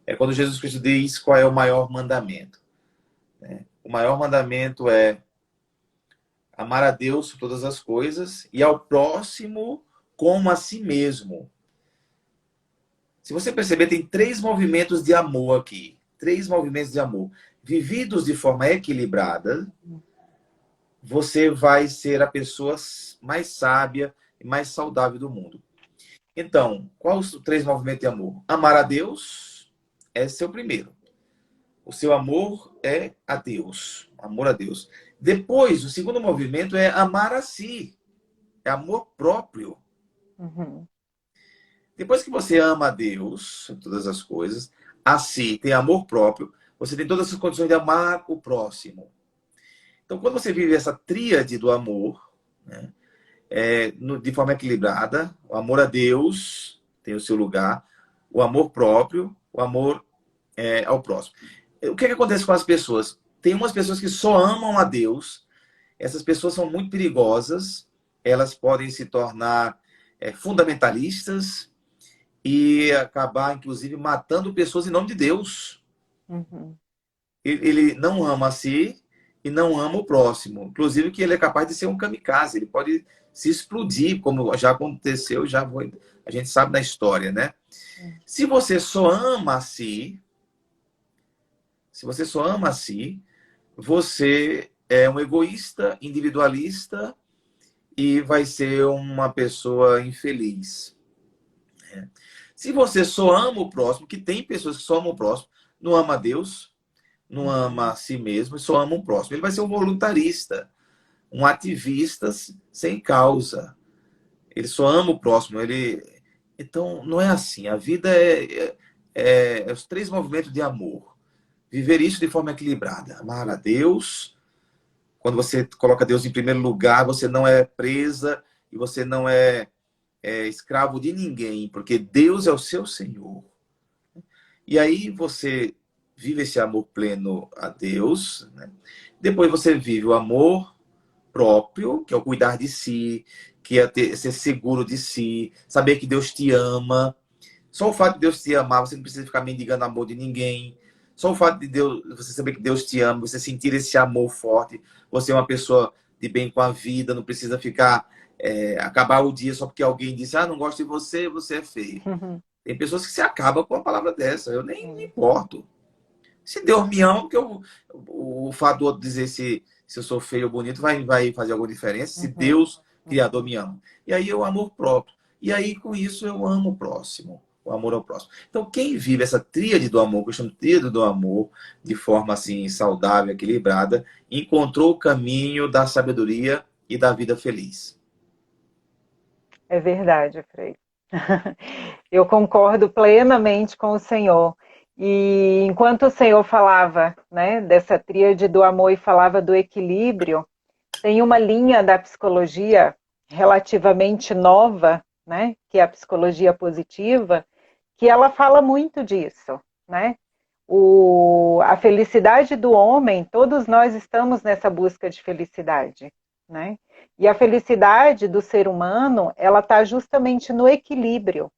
B: É quando Jesus Cristo diz qual é o maior mandamento. O maior mandamento é amar a Deus por todas as coisas e ao próximo como a si mesmo. Se você perceber, tem três movimentos de amor aqui. Três movimentos de amor. Vividos de forma equilibrada, você vai ser a pessoa mais sábia e mais saudável do mundo. Então, quais os três movimentos de amor? Amar a Deus é seu primeiro. O seu amor é a Deus. Amor a Deus. Depois, o segundo movimento é amar a si. É amor próprio.
A: Uhum.
B: Depois que você ama a Deus, todas as coisas, a si, tem amor próprio, você tem todas as condições de amar o próximo. Então, quando você vive essa tríade do amor, né, de forma equilibrada, o amor a Deus tem o seu lugar, o amor próprio, o amor ao próximo. O que acontece com as pessoas? Tem umas pessoas que só amam a Deus, essas pessoas são muito perigosas, elas podem se tornar fundamentalistas, e acabar, inclusive, matando pessoas em nome de Deus.
A: Uhum.
B: Ele não ama a si e não ama o próximo. Inclusive que ele é capaz de ser um kamikaze, ele pode se explodir, como já aconteceu, a gente sabe da história, né? Se você só ama a si, se você só ama a si, você é um egoísta, individualista e vai ser uma pessoa infeliz. Se você só ama o próximo, que tem pessoas que só amam o próximo, não ama a Deus, não ama a si mesmo e só ama o próximo. Ele vai ser um voluntarista, um ativista sem causa. Ele só ama o próximo. Então, não é assim. A vida é os três movimentos de amor. Viver isso de forma equilibrada. Amar a Deus. Quando você coloca Deus em primeiro lugar, você não é presa e você não é escravo de ninguém, porque Deus é o seu Senhor. E aí você vive esse amor pleno a Deus, né? Depois você vive o amor próprio, que é o cuidar de si, que é ser seguro de si, saber que Deus te ama. Só o fato de Deus te amar, você não precisa ficar mendigando amor de ninguém. Só o fato de Deus, você saber que Deus te ama, você sentir esse amor forte, você é uma pessoa de bem com a vida, não precisa ficar acabar o dia só porque alguém disse, não gosto de você, você é feio.
A: Uhum.
B: Tem pessoas que se acabam com uma palavra dessa. Eu nem me importo. Se Deus me ama, porque o fato do outro dizer se eu sou feio ou bonito vai fazer alguma diferença. Se
A: Uhum.
B: Deus, Criador, me ama. E aí é o amor próprio. E aí, com isso, eu amo o próximo. O amor ao próximo. Então, quem vive essa tríade do amor, que eu chamo de tríade do amor, de forma assim saudável, equilibrada, encontrou o caminho da sabedoria e da vida feliz.
A: É verdade, Frei. Eu concordo plenamente com o Senhor. E enquanto o Senhor falava, né, dessa tríade do amor e falava do equilíbrio, tem uma linha da psicologia relativamente nova, né, que é a psicologia positiva, que ela fala muito disso, né? A felicidade do homem, todos nós estamos nessa busca de felicidade, né? E a felicidade do ser humano, ela está justamente no equilíbrio.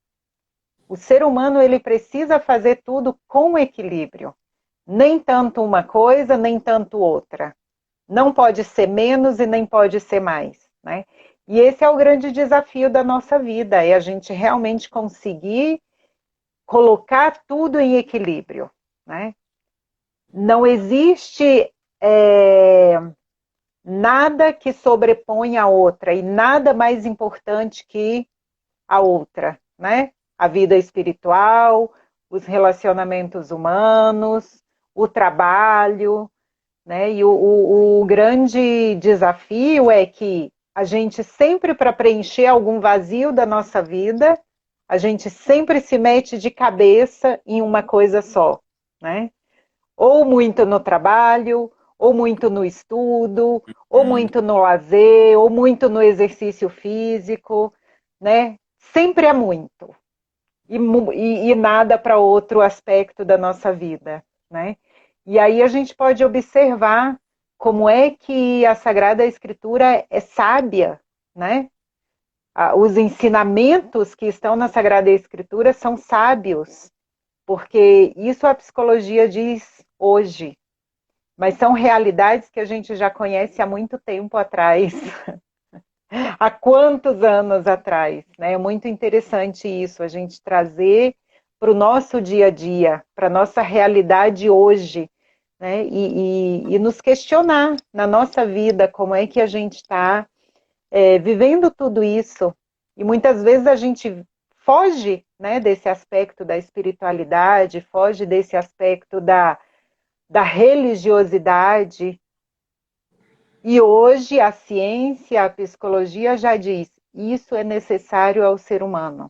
A: O ser humano, ele precisa fazer tudo com equilíbrio. Nem tanto uma coisa, nem tanto outra. Não pode ser menos e nem pode ser mais, né? E esse é o grande desafio da nossa vida, é a gente realmente conseguir colocar tudo em equilíbrio, né? Não existe nada que sobreponha a outra e nada mais importante que a outra, né? A vida espiritual, os relacionamentos humanos, o trabalho, né? E o grande desafio é que a gente sempre, para preencher algum vazio da nossa vida, a gente sempre se mete de cabeça em uma coisa só, né? Ou muito no trabalho, ou muito no estudo, ou
B: Hum,
A: muito no lazer, ou muito no exercício físico, né? Sempre é muito. E nada para outro aspecto da nossa vida, né? E aí a gente pode observar como é que a Sagrada Escritura é sábia, né? Os ensinamentos que estão na Sagrada Escritura são sábios, porque isso a psicologia diz hoje, mas são realidades que a gente já conhece há muito tempo atrás. Há quantos anos atrás, né? É muito interessante isso, a gente trazer para o nosso dia a dia, para a nossa realidade hoje, né? E nos questionar na nossa vida como é que a gente está vivendo tudo isso. E muitas vezes a gente foge, né, desse aspecto da espiritualidade, foge desse aspecto da religiosidade. E hoje a ciência, a psicologia já diz, isso é necessário ao ser humano,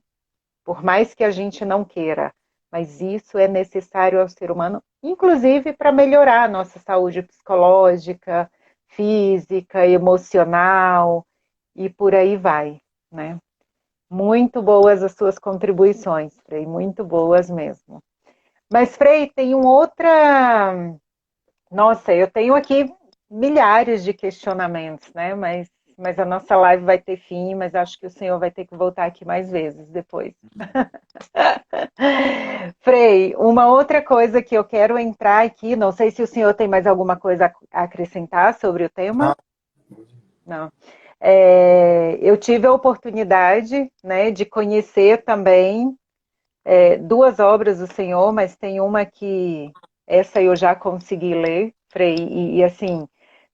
A: por mais que a gente não queira, mas isso é necessário ao ser humano, inclusive para melhorar a nossa saúde psicológica, física, emocional e por aí vai, né? Muito boas as suas contribuições, Frei, muito boas mesmo. Mas, Frei, tem um outra. Nossa, eu tenho aqui milhares de questionamentos, né? Mas a nossa live vai ter fim, mas acho que o senhor vai ter que voltar aqui mais vezes depois. Frei, uma outra coisa que eu quero entrar aqui, não sei se o senhor tem mais alguma coisa a acrescentar sobre o tema.
B: não.
A: Não. Eu tive a oportunidade, né, de conhecer também duas obras do Senhor, mas tem uma que essa eu já consegui ler, Frei, e assim,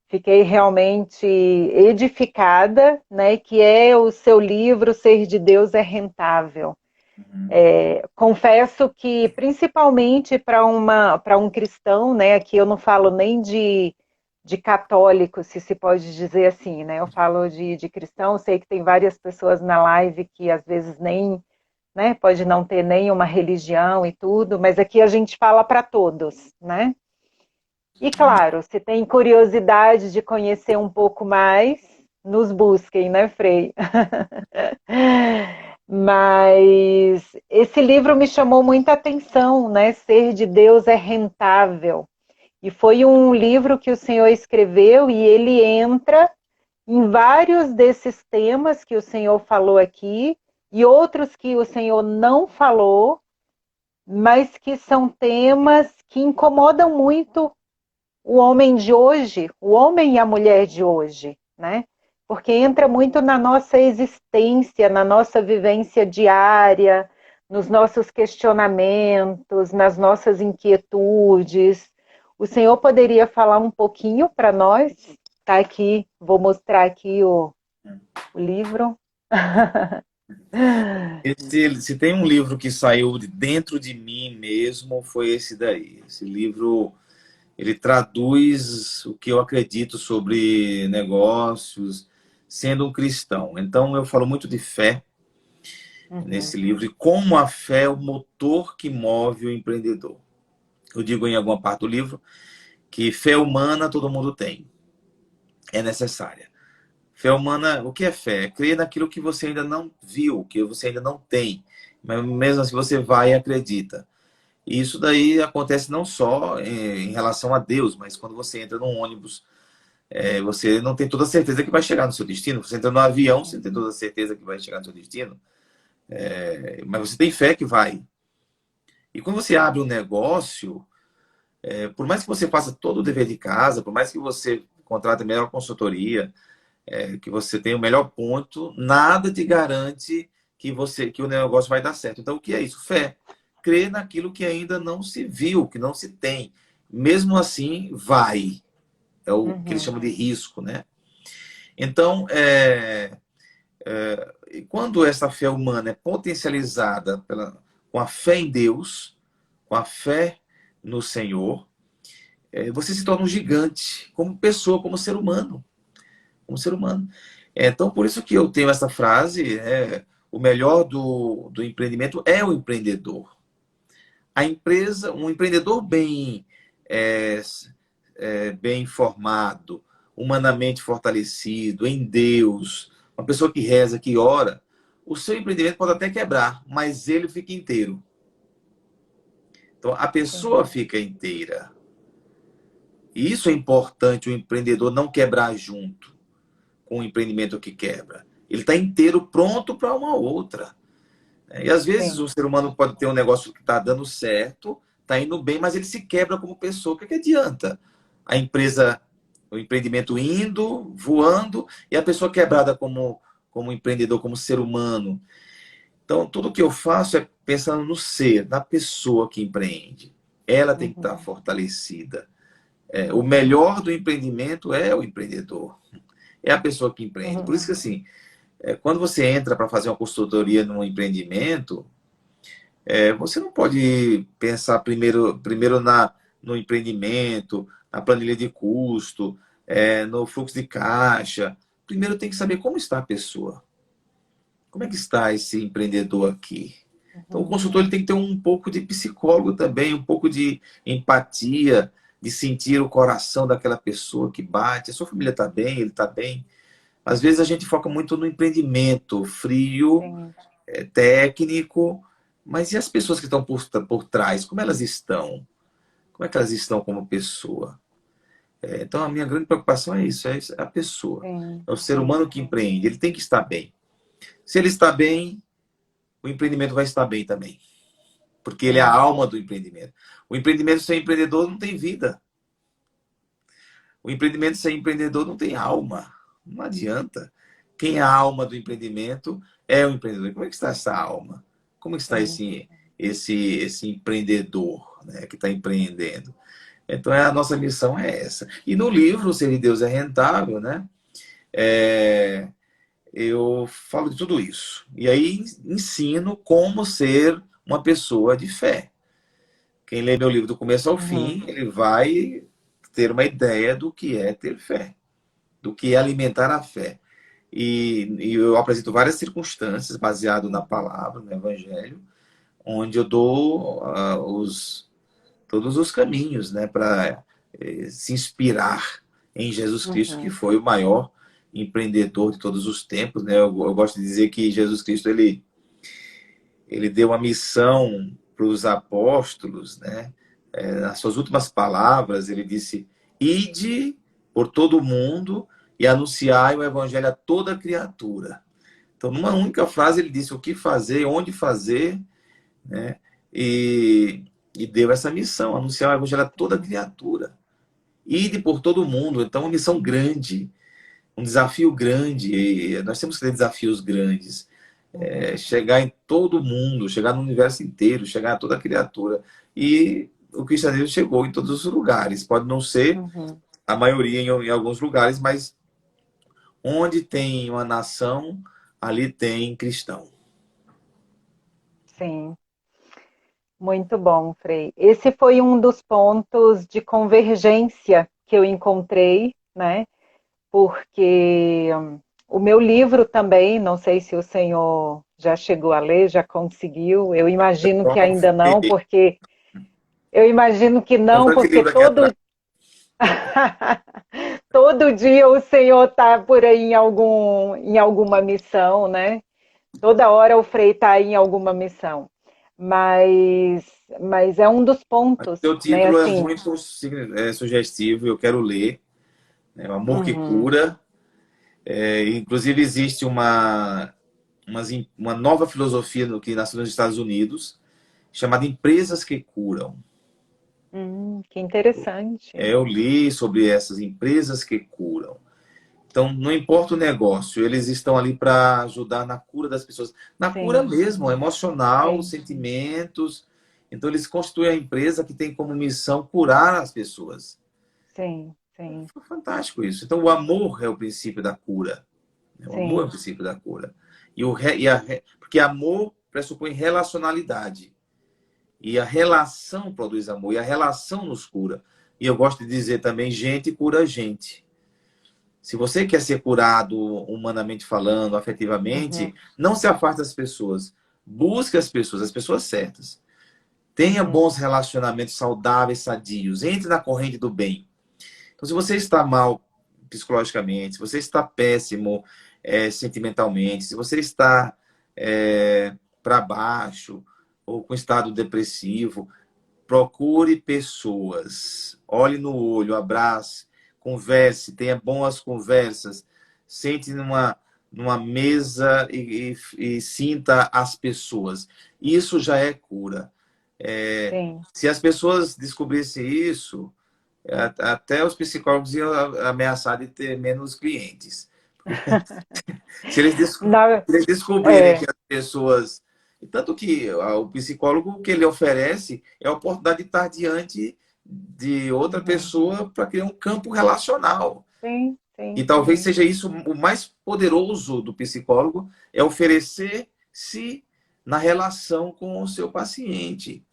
A: fiquei realmente edificada, né, que é o seu livro Ser de Deus é Rentável.
B: Uhum.
A: Confesso que, principalmente para um cristão, né, aqui eu não falo nem de católico, se pode dizer assim, né, eu falo de cristão, sei que tem várias pessoas na live que às vezes nem, né, pode não ter nenhuma religião e tudo, mas aqui a gente fala para todos, né? E claro, se tem curiosidade de conhecer um pouco mais, nos busquem, né, Frei? Mas esse livro me chamou muita atenção, né? Ser de Deus é rentável. E foi um livro que o Senhor escreveu e ele entra em vários desses temas que o Senhor falou aqui e outros que o Senhor não falou, mas que são temas que incomodam muito o homem de hoje, o homem e a mulher de hoje, né? Porque entra muito na nossa existência, na nossa vivência diária, nos nossos questionamentos, nas nossas inquietudes. O Senhor poderia falar um pouquinho para nós? Tá aqui, vou mostrar aqui o livro.
B: Se tem um livro que saiu de dentro de mim mesmo, foi esse daí. Esse livro, ele traduz o que eu acredito sobre negócios, sendo um cristão. Então, eu falo muito de fé
A: Uhum,
B: nesse livro e como a fé é o motor que move o empreendedor. Eu digo em alguma parte do livro que fé humana todo mundo tem, é necessária. Fé humana, o que é fé? É crer naquilo que você ainda não viu, que você ainda não tem, mas mesmo assim você vai e acredita. E isso daí acontece não só em relação a Deus, mas quando você entra num ônibus, você não tem toda a certeza que vai chegar no seu destino. Você entra no avião, você não tem toda a certeza que vai chegar no seu destino, mas você tem fé que vai. E quando você abre um negócio, por mais que você faça todo o dever de casa, por mais que você contrate a melhor consultoria, que você tenha o melhor ponto, nada te garante que o negócio vai dar certo. Então, o que é isso? Fé. Crer naquilo que ainda não se viu, que não se tem. Mesmo assim, vai. É o que eles
A: uhum,
B: chamam de risco, né? Então, quando essa fé humana é potencializada com a fé em Deus, com a fé no Senhor, você se torna um gigante, como pessoa, como ser humano. Como ser humano. Então, por isso que eu tenho essa frase, o melhor do empreendimento é o empreendedor. A empresa, um empreendedor é, bem informado, humanamente fortalecido, em Deus, uma pessoa que reza, que ora, o seu empreendimento pode até quebrar, mas ele fica inteiro. Então, a pessoa fica inteira. E isso é importante, o empreendedor não quebrar junto com o empreendimento que quebra. Ele está inteiro, pronto para uma outra. E às vezes o ser humano pode ter um negócio que está dando certo, está indo bem, mas ele se quebra como pessoa. O que adianta? A empresa, o empreendimento indo, voando, e a pessoa quebrada como empreendedor, como ser humano. Então, tudo que eu faço é pensando no ser, na pessoa que empreende. Ela tem que estar fortalecida. O melhor do empreendimento é o empreendedor. É a pessoa que empreende. Por isso que, assim, quando você entra para fazer uma consultoria num empreendimento, você não pode pensar primeiro no empreendimento, na planilha de custo, no fluxo de caixa. Primeiro tem que saber como está a pessoa. Como é que está esse empreendedor aqui? Então, o consultor ele tem que ter um pouco de psicólogo também, um pouco de empatia, de sentir o coração daquela pessoa que bate. A sua família está bem, ele está bem. Às vezes a gente foca muito no empreendimento frio, técnico, mas e as pessoas que estão por trás? Como elas estão? Como é que elas estão como pessoa? Então, a minha grande preocupação é isso, é a pessoa. É o ser humano que empreende, ele tem que estar bem. Se ele está bem, o empreendimento vai estar bem também. Porque ele é a alma do empreendimento. O empreendimento sem empreendedor não tem vida. O empreendimento sem empreendedor não tem alma. Não adianta. Quem é a alma do empreendimento é o empreendedor. Como é que está essa alma? Como é que está esse empreendedor, né, que está empreendendo? Então, a nossa missão é essa. E no livro, O Ser de Deus é Rentável, né? Eu falo de tudo isso. E aí ensino como ser uma pessoa de fé. Quem lê meu livro do começo ao fim, ele vai ter uma ideia do que é ter fé, do que é alimentar a fé. E eu apresento várias circunstâncias baseado na palavra, no Evangelho, onde eu dou todos os caminhos, né, para se inspirar em Jesus Cristo, que foi o maior empreendedor de todos os tempos, né? Eu gosto de dizer que Jesus Cristo ele deu uma missão para os apóstolos, né? Nas suas últimas palavras, ele disse: ide por todo o mundo e anunciai o evangelho a toda criatura. Então, numa única frase, ele disse o que fazer, onde fazer, né? E deu essa missão, anunciar o evangelho a toda criatura. Ide por todo o mundo. Então, uma missão grande, um desafio grande. E nós temos que ter desafios grandes. Chegar em todo mundo, chegar no universo inteiro, chegar a toda criatura. E o cristianismo chegou em todos os lugares. Pode não ser a maioria em alguns lugares, mas onde tem uma nação, ali tem cristão.
A: Sim. Muito bom, Frei. Esse foi um dos pontos de convergência que eu encontrei, né? Porque o meu livro também, não sei se o senhor já chegou a ler, já conseguiu. Eu imagino que ainda não, porque eu imagino que não, porque todo dia o senhor está por aí em alguma missão, né? Toda hora o Frei está em alguma missão. Mas é um dos pontos.
B: O título é muito sugestivo, eu quero ler. O Amor que Cura. Inclusive, existe uma nova filosofia que nasceu nos Estados Unidos, chamada Empresas que Curam.
A: Que interessante.
B: Eu li sobre essas empresas que curam. Então, não importa o negócio, eles estão ali para ajudar na cura das pessoas. Na cura mesmo, emocional, sentimentos. Então, eles constituem a empresa que tem como missão curar as pessoas.
A: Sim.
B: Foi fantástico isso. Então, o amor é o princípio da cura. O amor é o princípio da cura. Porque amor pressupõe relacionalidade. E a relação produz amor. E a relação nos cura. E eu gosto de dizer também, gente cura gente. Se você quer ser curado humanamente falando, afetivamente,
A: Uhum,
B: não se afaste das pessoas. Busque as pessoas certas. Tenha
A: uhum,
B: bons relacionamentos saudáveis, sadios. Entre na corrente do bem. Então, se você está mal psicologicamente, se você está péssimo sentimentalmente, se você está para baixo ou com estado depressivo, procure pessoas. Olhe no olho, abrace, converse, tenha boas conversas. Sente numa mesa e sinta as pessoas. Isso já é cura. É,
A: sim.
B: se as pessoas descobrissem isso, até os psicólogos iam ameaçar de ter menos clientes. Se eles,
A: Na,
B: se eles descobrirem que
A: é,
B: as pessoas. Tanto que o psicólogo, o que ele oferece é a oportunidade de estar diante de outra
A: uhum,
B: pessoa para criar um campo relacional.
A: sim,
B: E
A: sim,
B: talvez
A: sim.
B: seja isso o mais poderoso do psicólogo, é oferecer-se na relação com o seu paciente.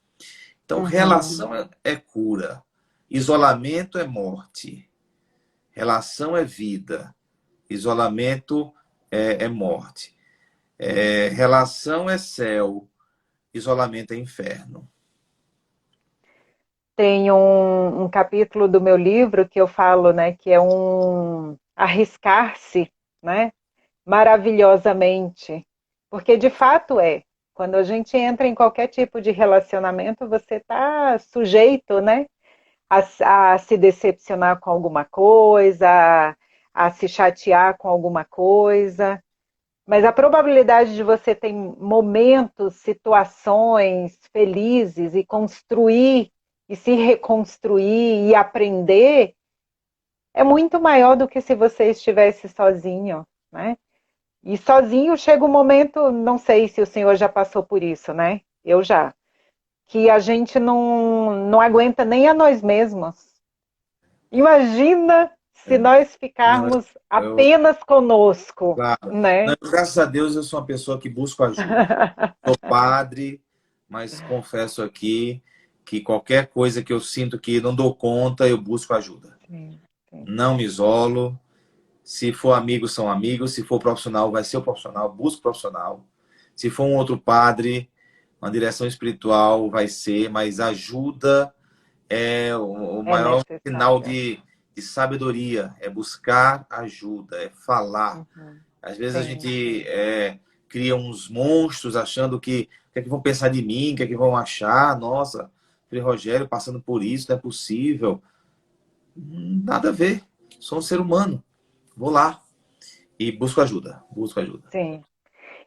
B: Então,
A: Uhum,
B: relação é cura, isolamento é morte, relação é vida, isolamento é morte. Relação é céu, isolamento é inferno.
A: tem um capítulo do meu livro que eu falo, né, que é um arriscar-se, né, maravilhosamente, porque de fato é. Quando a gente entra em qualquer tipo de relacionamento, você está sujeito, né, a se decepcionar com alguma coisa, a se chatear com alguma coisa. Mas a probabilidade de você ter momentos, situações felizes e construir e se reconstruir e aprender é muito maior do que se você estivesse sozinho, né? E sozinho chega um momento, não sei se o senhor já passou por isso, né? Eu já, que a gente não aguenta nem a nós mesmos. Imagina se
B: É.
A: nós
B: Não,
A: ficarmos
B: eu,
A: apenas conosco,
B: claro. Não,
A: né?
B: graças a Deus eu sou uma pessoa que busco ajuda. Sou padre, mas confesso aqui que qualquer coisa que eu sinto que não dou conta, eu busco ajuda.
A: Sim, sim.
B: Não me isolo. Se for amigo, são amigos. Se for profissional, vai ser o profissional. Busco profissional. Se for um outro padre, uma direção espiritual, vai ser. Mas ajuda é o
A: É
B: maior sinal
A: necessária.
B: de sabedoria. É buscar ajuda, é falar.
A: Uhum.
B: Às vezes a
A: Sim,
B: gente
A: sim.
B: cria uns monstros achando que o que é que vão pensar de mim, o que é que vão achar. Nossa, Frei Rogério passando por isso, não é possível. Nada a ver. Sou um ser humano. Vou lá e busco ajuda. Busco ajuda.
A: Sim.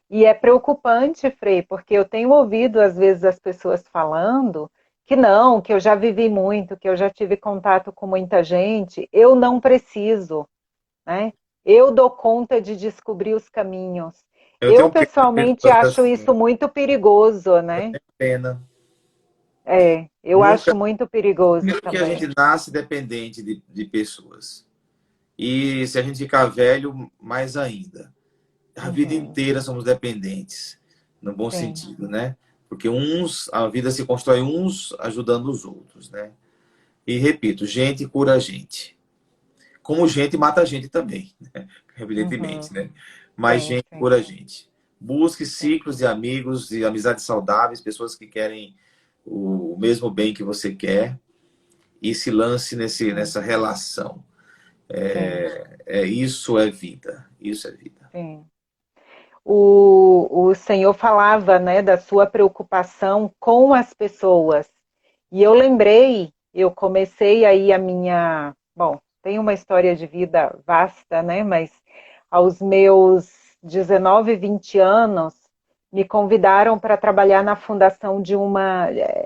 A: E é preocupante, Frei, porque eu tenho ouvido às vezes as pessoas falando que não, que eu já vivi muito, que eu já tive contato com muita gente, eu não preciso, né? Eu dou conta de descobrir os caminhos.
B: Eu
A: Eu
B: tenho pena de
A: pessoalmente
B: pessoas
A: acho
B: assim.
A: isso muito perigoso,
B: Eu
A: né?
B: tenho pena.
A: É, eu
B: Nunca.
A: acho muito perigoso
B: Primeiro que a gente
A: também.
B: nasce dependente de pessoas. E se a gente ficar velho, mais ainda. A vida
A: Uhum,
B: inteira somos dependentes, no bom
A: sim.
B: sentido, né? Porque a vida se constrói uns ajudando os outros, né? E repito, gente cura gente. Como gente mata gente também, né?
A: Uhum,
B: Evidentemente, né? Mas
A: sim,
B: gente
A: sim,
B: cura gente. Busque
A: sim.
B: ciclos de amigos e amizades saudáveis, pessoas que querem o mesmo bem que você quer e se lance nessa
A: Uhum,
B: relação.
A: sim,
B: Isso é vida. Isso é vida.
A: sim. O Senhor falava, né, da sua preocupação com as pessoas. E eu lembrei, eu comecei aí a minha, bom, tem uma história de vida vasta, né, mas aos meus 19, 20 anos, me convidaram para trabalhar na fundação de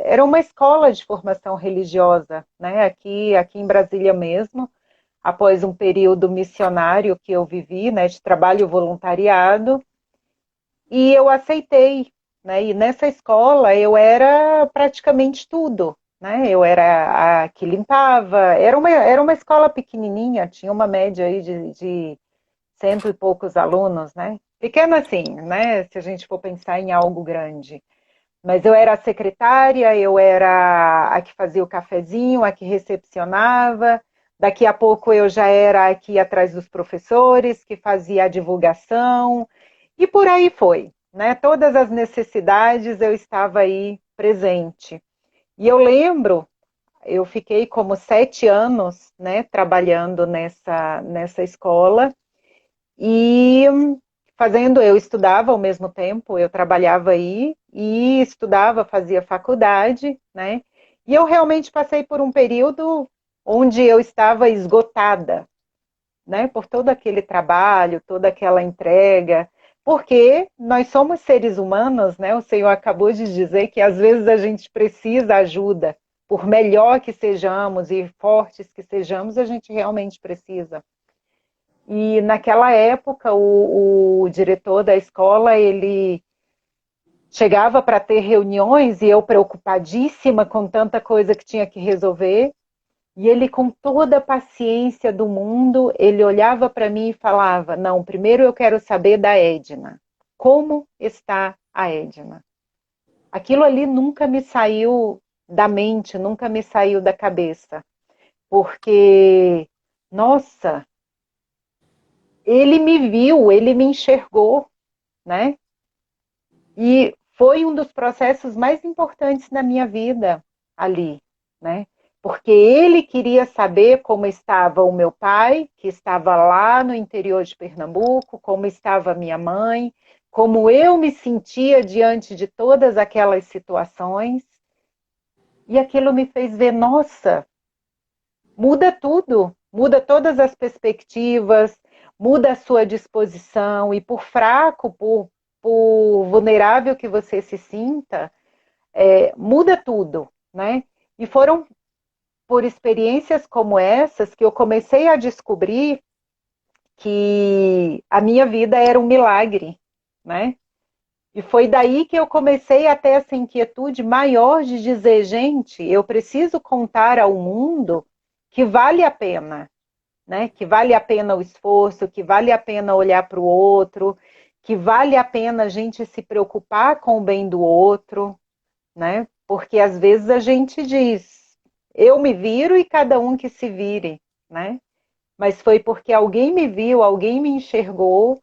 A: era uma escola de formação religiosa, né, aqui em Brasília mesmo, após um período missionário que eu vivi, né, de trabalho voluntariado, e eu aceitei, né? E nessa escola eu era praticamente tudo, né? Eu era a que limpava, era uma escola pequenininha, tinha uma média aí de cento e poucos alunos, né? Pequeno assim, né? Se a gente for pensar em algo grande. Mas eu era a secretária, eu era a que fazia o cafezinho, a que recepcionava. Daqui a pouco eu já era a que ia atrás dos professores, que fazia a divulgação. E por aí foi, né? Todas as necessidades eu estava aí presente. E eu lembro, eu fiquei como 7 anos, né, trabalhando nessa escola. E eu estudava ao mesmo tempo, eu trabalhava aí e estudava, fazia faculdade, né? E eu realmente passei por um período onde eu estava esgotada, né? Por todo aquele trabalho, toda aquela entrega, porque nós somos seres humanos, né? O Senhor acabou de dizer que às vezes a gente precisa ajuda, por melhor que sejamos e fortes que sejamos, a gente realmente precisa. E naquela época, o diretor da escola, ele chegava para ter reuniões e eu preocupadíssima com tanta coisa que tinha que resolver. E ele, com toda a paciência do mundo, ele olhava para mim e falava: não, primeiro eu quero saber da Edna. Como está a Edna? Aquilo ali nunca me saiu da mente, nunca me saiu da cabeça. Porque, nossa, ele me viu, ele me enxergou, né? E foi um dos processos mais importantes da minha vida ali, né? Porque ele queria saber como estava o meu pai, que estava lá no interior de Pernambuco, como estava a minha mãe, como eu me sentia diante de todas aquelas situações. E aquilo me fez ver, nossa, muda tudo, muda todas as perspectivas, muda a sua disposição, e por fraco, por vulnerável que você se sinta, muda tudo, né? E foram por experiências como essas que eu comecei a descobrir que a minha vida era um milagre, né? E foi daí que eu comecei a ter essa inquietude maior de dizer, gente, eu preciso contar ao mundo que vale a pena, né? Que vale a pena o esforço, que vale a pena olhar para o outro, que vale a pena a gente se preocupar com o bem do outro, né? Porque às vezes a gente diz, eu me viro e cada um que se vire, né? Mas foi porque alguém me viu, alguém me enxergou,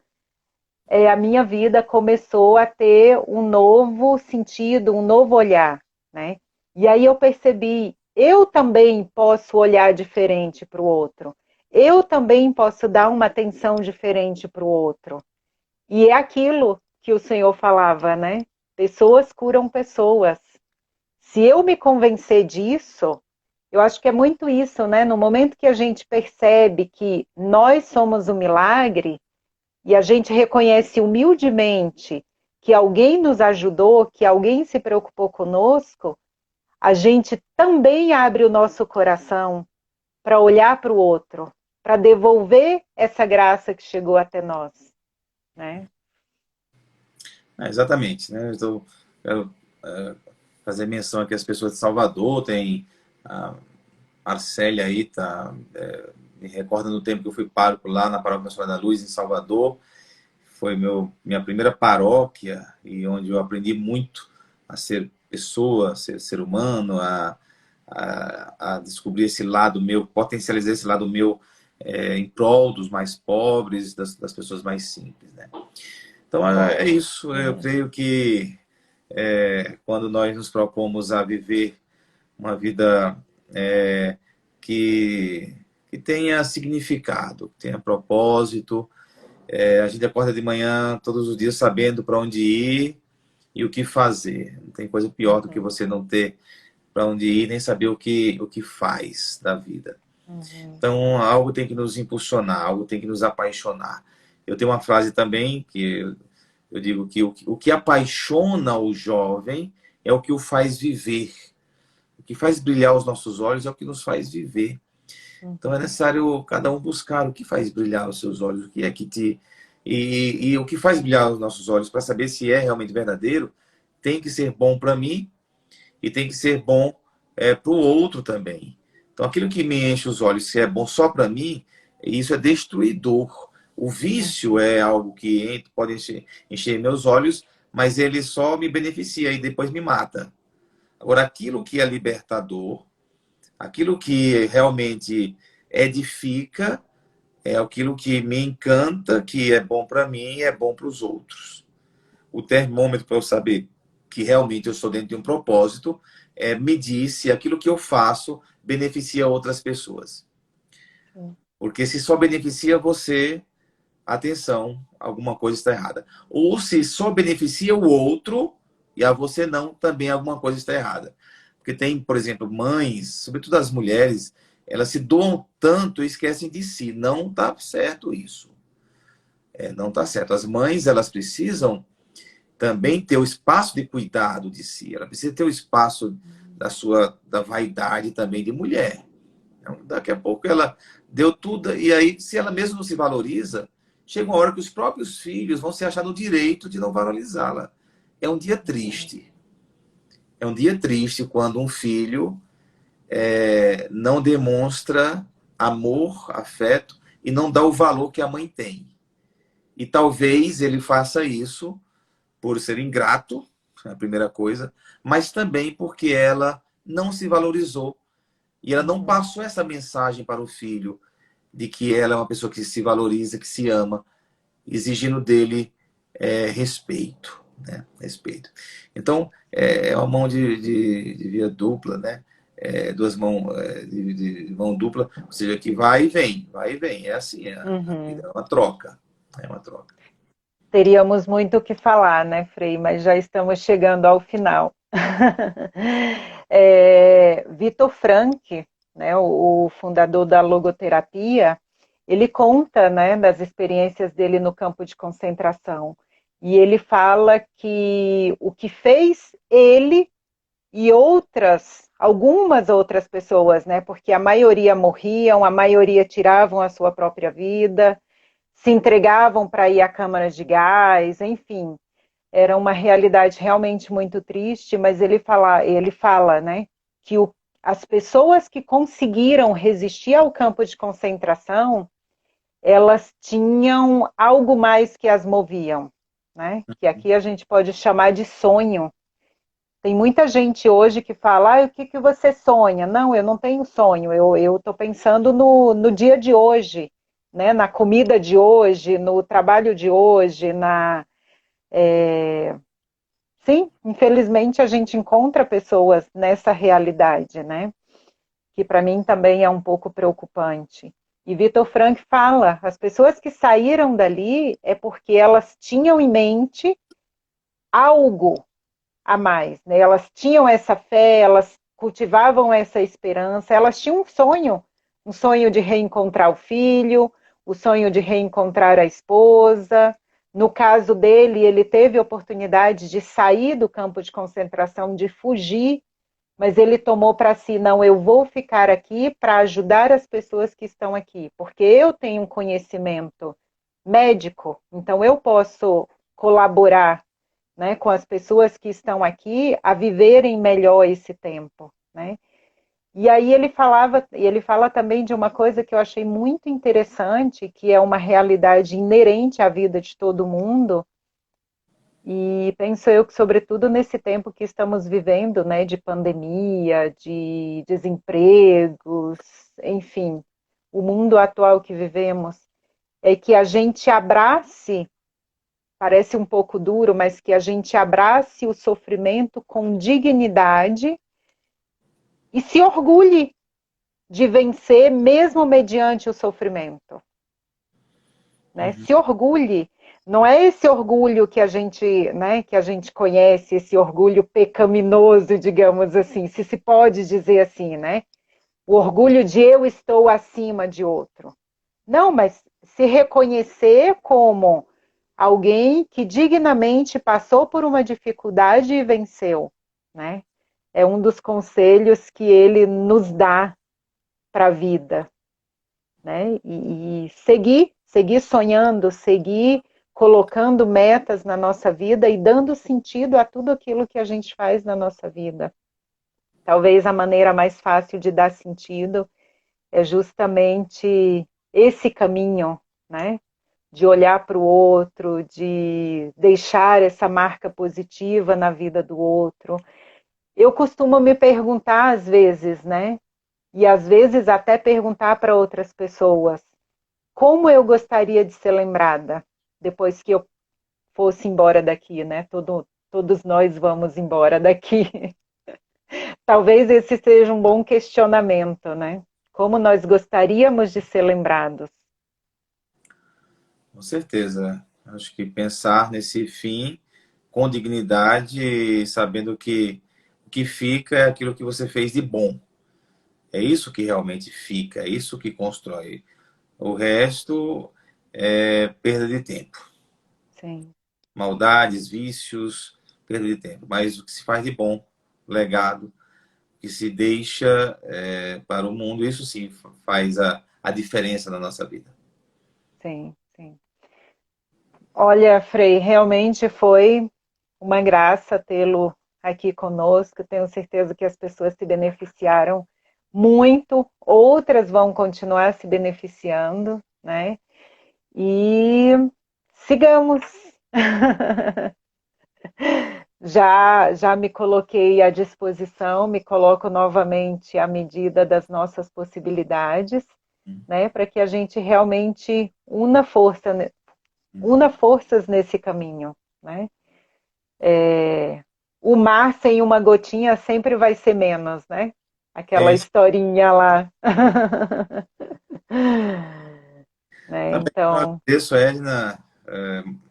A: a minha vida começou a ter um novo sentido, um novo olhar, né? E aí eu percebi, eu também posso olhar diferente para o outro. Eu também posso dar uma atenção diferente para o outro. E é aquilo que o Senhor falava, né? Pessoas curam pessoas. Se eu me convencer disso, eu acho que é muito isso, né? No momento que a gente percebe que nós somos o milagre, e a gente reconhece humildemente que alguém nos ajudou, que alguém se preocupou conosco, a gente também abre o nosso coração para olhar para o outro, para devolver essa graça que chegou até nós, né?
B: Exatamente, né? Quero fazer menção aqui às pessoas de Salvador, tem a Arcélia aí, tá, me recorda no tempo que eu fui pároco lá na Paróquia Nossa Senhora da Luz, em Salvador. Foi minha primeira paróquia e onde eu aprendi muito a ser pessoa, a ser ser humano, a descobrir esse lado meu, potencializar esse lado meu em prol dos mais pobres, das pessoas mais simples, né? Então é isso. Eu creio que quando nós nos propomos a viver uma vida que, que tenha significado, que tenha propósito, a gente acorda de manhã todos os dias sabendo para onde ir e o que fazer. Não tem coisa pior do que você não ter para onde ir nem saber o que faz da vida. Então, algo tem que nos impulsionar, algo tem que nos apaixonar. Eu tenho uma frase também que eu digo que o que apaixona o jovem é o que o faz viver. O que faz brilhar os nossos olhos é o que nos faz viver. Então é necessário cada um buscar o que faz brilhar os seus olhos, o que é que te... E o que faz brilhar os nossos olhos para saber se é realmente verdadeiro, tem que ser bom para mim e tem que ser bom para o outro também. Então aquilo que me enche os olhos, se é bom só para mim, isso é destruidor. O vício é algo que pode encher meus olhos, mas ele só me beneficia e depois me mata. Agora, aquilo que é libertador, aquilo que realmente edifica, é aquilo que me encanta, que é bom para mim e é bom para os outros. O termômetro para eu saber que realmente eu estou dentro de um propósito é medir se aquilo que eu faço beneficia outras pessoas. Porque se só beneficia você, atenção, alguma coisa está errada. Ou se só beneficia o outro e a você não, também alguma coisa está errada. Porque tem, por exemplo, mães, sobretudo as mulheres, elas se doam tanto e esquecem de si. Não está certo isso. Não está certo. As mães, elas precisam também ter o espaço de cuidado de si. Ela precisa ter o espaço da vaidade também de mulher. Então, daqui a pouco ela deu tudo, e aí, se ela mesma não se valoriza, chega uma hora que os próprios filhos vão se achar no direito de não valorizá-la. É um dia triste. É um dia triste quando um filho não demonstra amor, afeto e não dá o valor que a mãe tem. E talvez ele faça isso por ser ingrato, a primeira coisa, mas também porque ela não se valorizou e ela não passou essa mensagem para o filho de que ela é uma pessoa que se valoriza, que se ama, exigindo dele respeito, né? Respeito. Então, é uma mão de via dupla, né? Duas mãos de mão dupla, ou seja, que vai e vem. É assim, a vida é uma troca. É uma troca.
A: Teríamos muito o que falar, né, Frei? Mas já estamos chegando ao final. Vitor Frankl, né, o fundador da logoterapia, ele conta, né, das experiências dele no campo de concentração. E ele fala que o que fez ele e algumas outras pessoas, né, porque a maioria morriam, a maioria tiravam a sua própria vida, se entregavam para ir a câmaras de gás, enfim, era uma realidade realmente muito triste, mas ele fala, né, que as pessoas que conseguiram resistir ao campo de concentração, elas tinham algo mais que as moviam, né? Que aqui a gente pode chamar de sonho. Tem muita gente hoje que fala, o que você sonha? Não, eu não tenho sonho, eu estou pensando no dia de hoje, né? Na comida de hoje, no trabalho de hoje, Sim, infelizmente a gente encontra pessoas nessa realidade, né? Que para mim também é um pouco preocupante. E Vitor Frankl fala, as pessoas que saíram dali é porque elas tinham em mente algo a mais, né? Elas tinham essa fé, elas cultivavam essa esperança, elas tinham um sonho de reencontrar o filho, o sonho de reencontrar a esposa. No caso dele, ele teve a oportunidade de sair do campo de concentração, de fugir, mas ele tomou para si, não, eu vou ficar aqui para ajudar as pessoas que estão aqui, porque eu tenho um conhecimento médico, então eu posso colaborar, né, com as pessoas que estão aqui a viverem melhor esse tempo, né? E aí ele fala também de uma coisa que eu achei muito interessante, que é uma realidade inerente à vida de todo mundo, e penso eu que, sobretudo nesse tempo que estamos vivendo, né, de pandemia, de desempregos, enfim, o mundo atual que vivemos, é que a gente abrace, parece um pouco duro, mas que a gente abrace o sofrimento com dignidade e se orgulhe de vencer mesmo mediante o sofrimento, né?
B: Uhum.
A: Se orgulhe. Não é esse orgulho que a gente, né, que a gente conhece, esse orgulho pecaminoso, digamos assim, se pode dizer assim, né? O orgulho de eu estou acima de outro. Não, mas se reconhecer como alguém que dignamente passou por uma dificuldade e venceu, né? É um dos conselhos que ele nos dá para a vida, né? E seguir sonhando, seguir colocando metas na nossa vida e dando sentido a tudo aquilo que a gente faz na nossa vida. Talvez a maneira mais fácil de dar sentido é justamente esse caminho, né? de olhar para o outro, de deixar essa marca positiva na vida do outro. Eu costumo me perguntar às vezes, né? E às vezes até perguntar para outras pessoas, como eu gostaria de ser lembrada depois que eu fosse embora daqui, né? Todos nós vamos embora daqui. Talvez esse seja um bom questionamento, né? Como nós gostaríamos de ser lembrados.
B: Com certeza. Acho que pensar nesse fim com dignidade, sabendo que o que fica é aquilo que você fez de bom. É isso que realmente fica, é isso que constrói. O resto é perda de tempo.
A: Sim,
B: Maldades, vícios, perda de tempo. Mas o que se faz de bom, legado, que se deixa para o mundo, isso sim faz a diferença na nossa vida.
A: sim, sim. Olha, Frei, realmente foi uma graça tê-lo aqui conosco. Tenho certeza que as pessoas se beneficiaram muito, outras vão continuar se beneficiando, né? E sigamos. Já me coloquei à disposição, me coloco novamente à medida das nossas possibilidades, né, para que a gente realmente una forças nesse caminho, né? O mar sem uma gotinha sempre vai ser menos, né?
B: É
A: Aquela
B: isso.
A: historinha lá. Né?
B: Tá bem, eu
A: Então,
B: agradeço, Edna.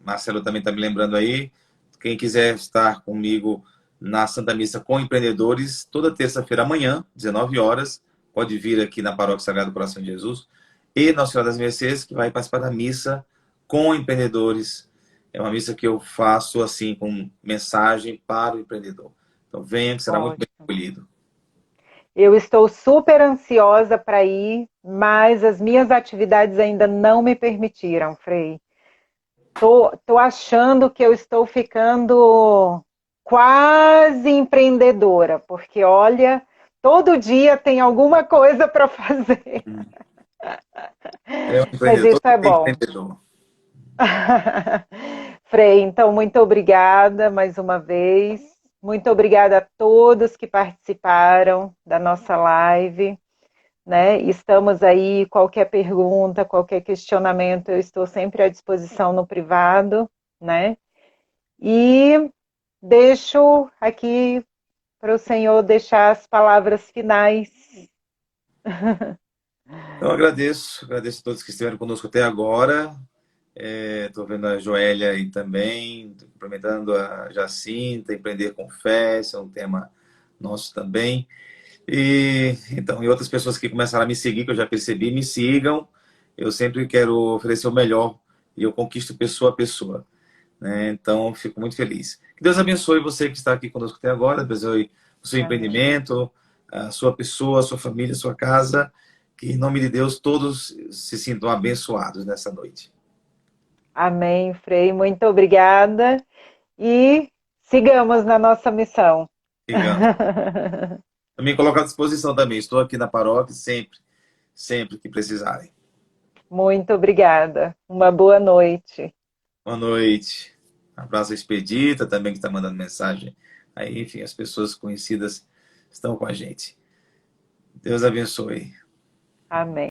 B: Marcelo também está me lembrando aí. Quem quiser estar comigo na Santa Missa com empreendedores, toda terça-feira amanhã, 19 horas, pode vir aqui na Paróquia Sagrado Coração de Jesus. E Nossa Senhora das Mercês, que vai participar da missa com empreendedores. É uma missa que eu faço assim, com mensagem para o empreendedor. Então venha, que será muito bem
A: ótimo.
B: acolhido.
A: Eu estou super ansiosa para ir, mas as minhas atividades ainda não me permitiram, Frei. Tô achando que eu estou ficando quase empreendedora, porque olha, todo dia tem alguma coisa para fazer.
B: É um
A: Mas
B: empreendedor
A: isso é
B: que é
A: bom.
B: empreendedor.
A: Frei, então muito obrigada mais uma vez. Muito obrigada a todos que participaram da nossa live, né? Estamos aí, qualquer pergunta, qualquer questionamento, eu estou sempre à disposição no privado, né? E deixo aqui para o senhor deixar as palavras finais.
B: Então, agradeço a todos que estiveram conosco até agora. Estou vendo a Joélia aí também, tô cumprimentando a Jacinta, empreender com fé, esse é um tema nosso também. E outras pessoas que começaram a me seguir, que eu já percebi, me sigam. Eu sempre quero oferecer o melhor e eu conquisto pessoa a pessoa, né? Então, fico muito feliz. Que Deus abençoe você que está aqui conosco até agora, abençoe o seu
A: Amém.
B: empreendimento, a sua pessoa, a sua família, a sua casa. Que, em nome de Deus, todos se sintam abençoados nessa noite.
A: Amém, Frei. Muito obrigada. E sigamos na nossa missão.
B: Sigamos. Me coloco à disposição também. Estou aqui na paróquia sempre, sempre que precisarem.
A: Muito obrigada. Uma boa noite.
B: Boa noite. Um abraço à Expedita também, que está mandando mensagem. Aí, enfim, as pessoas conhecidas estão com a gente. Deus abençoe.
A: Amém.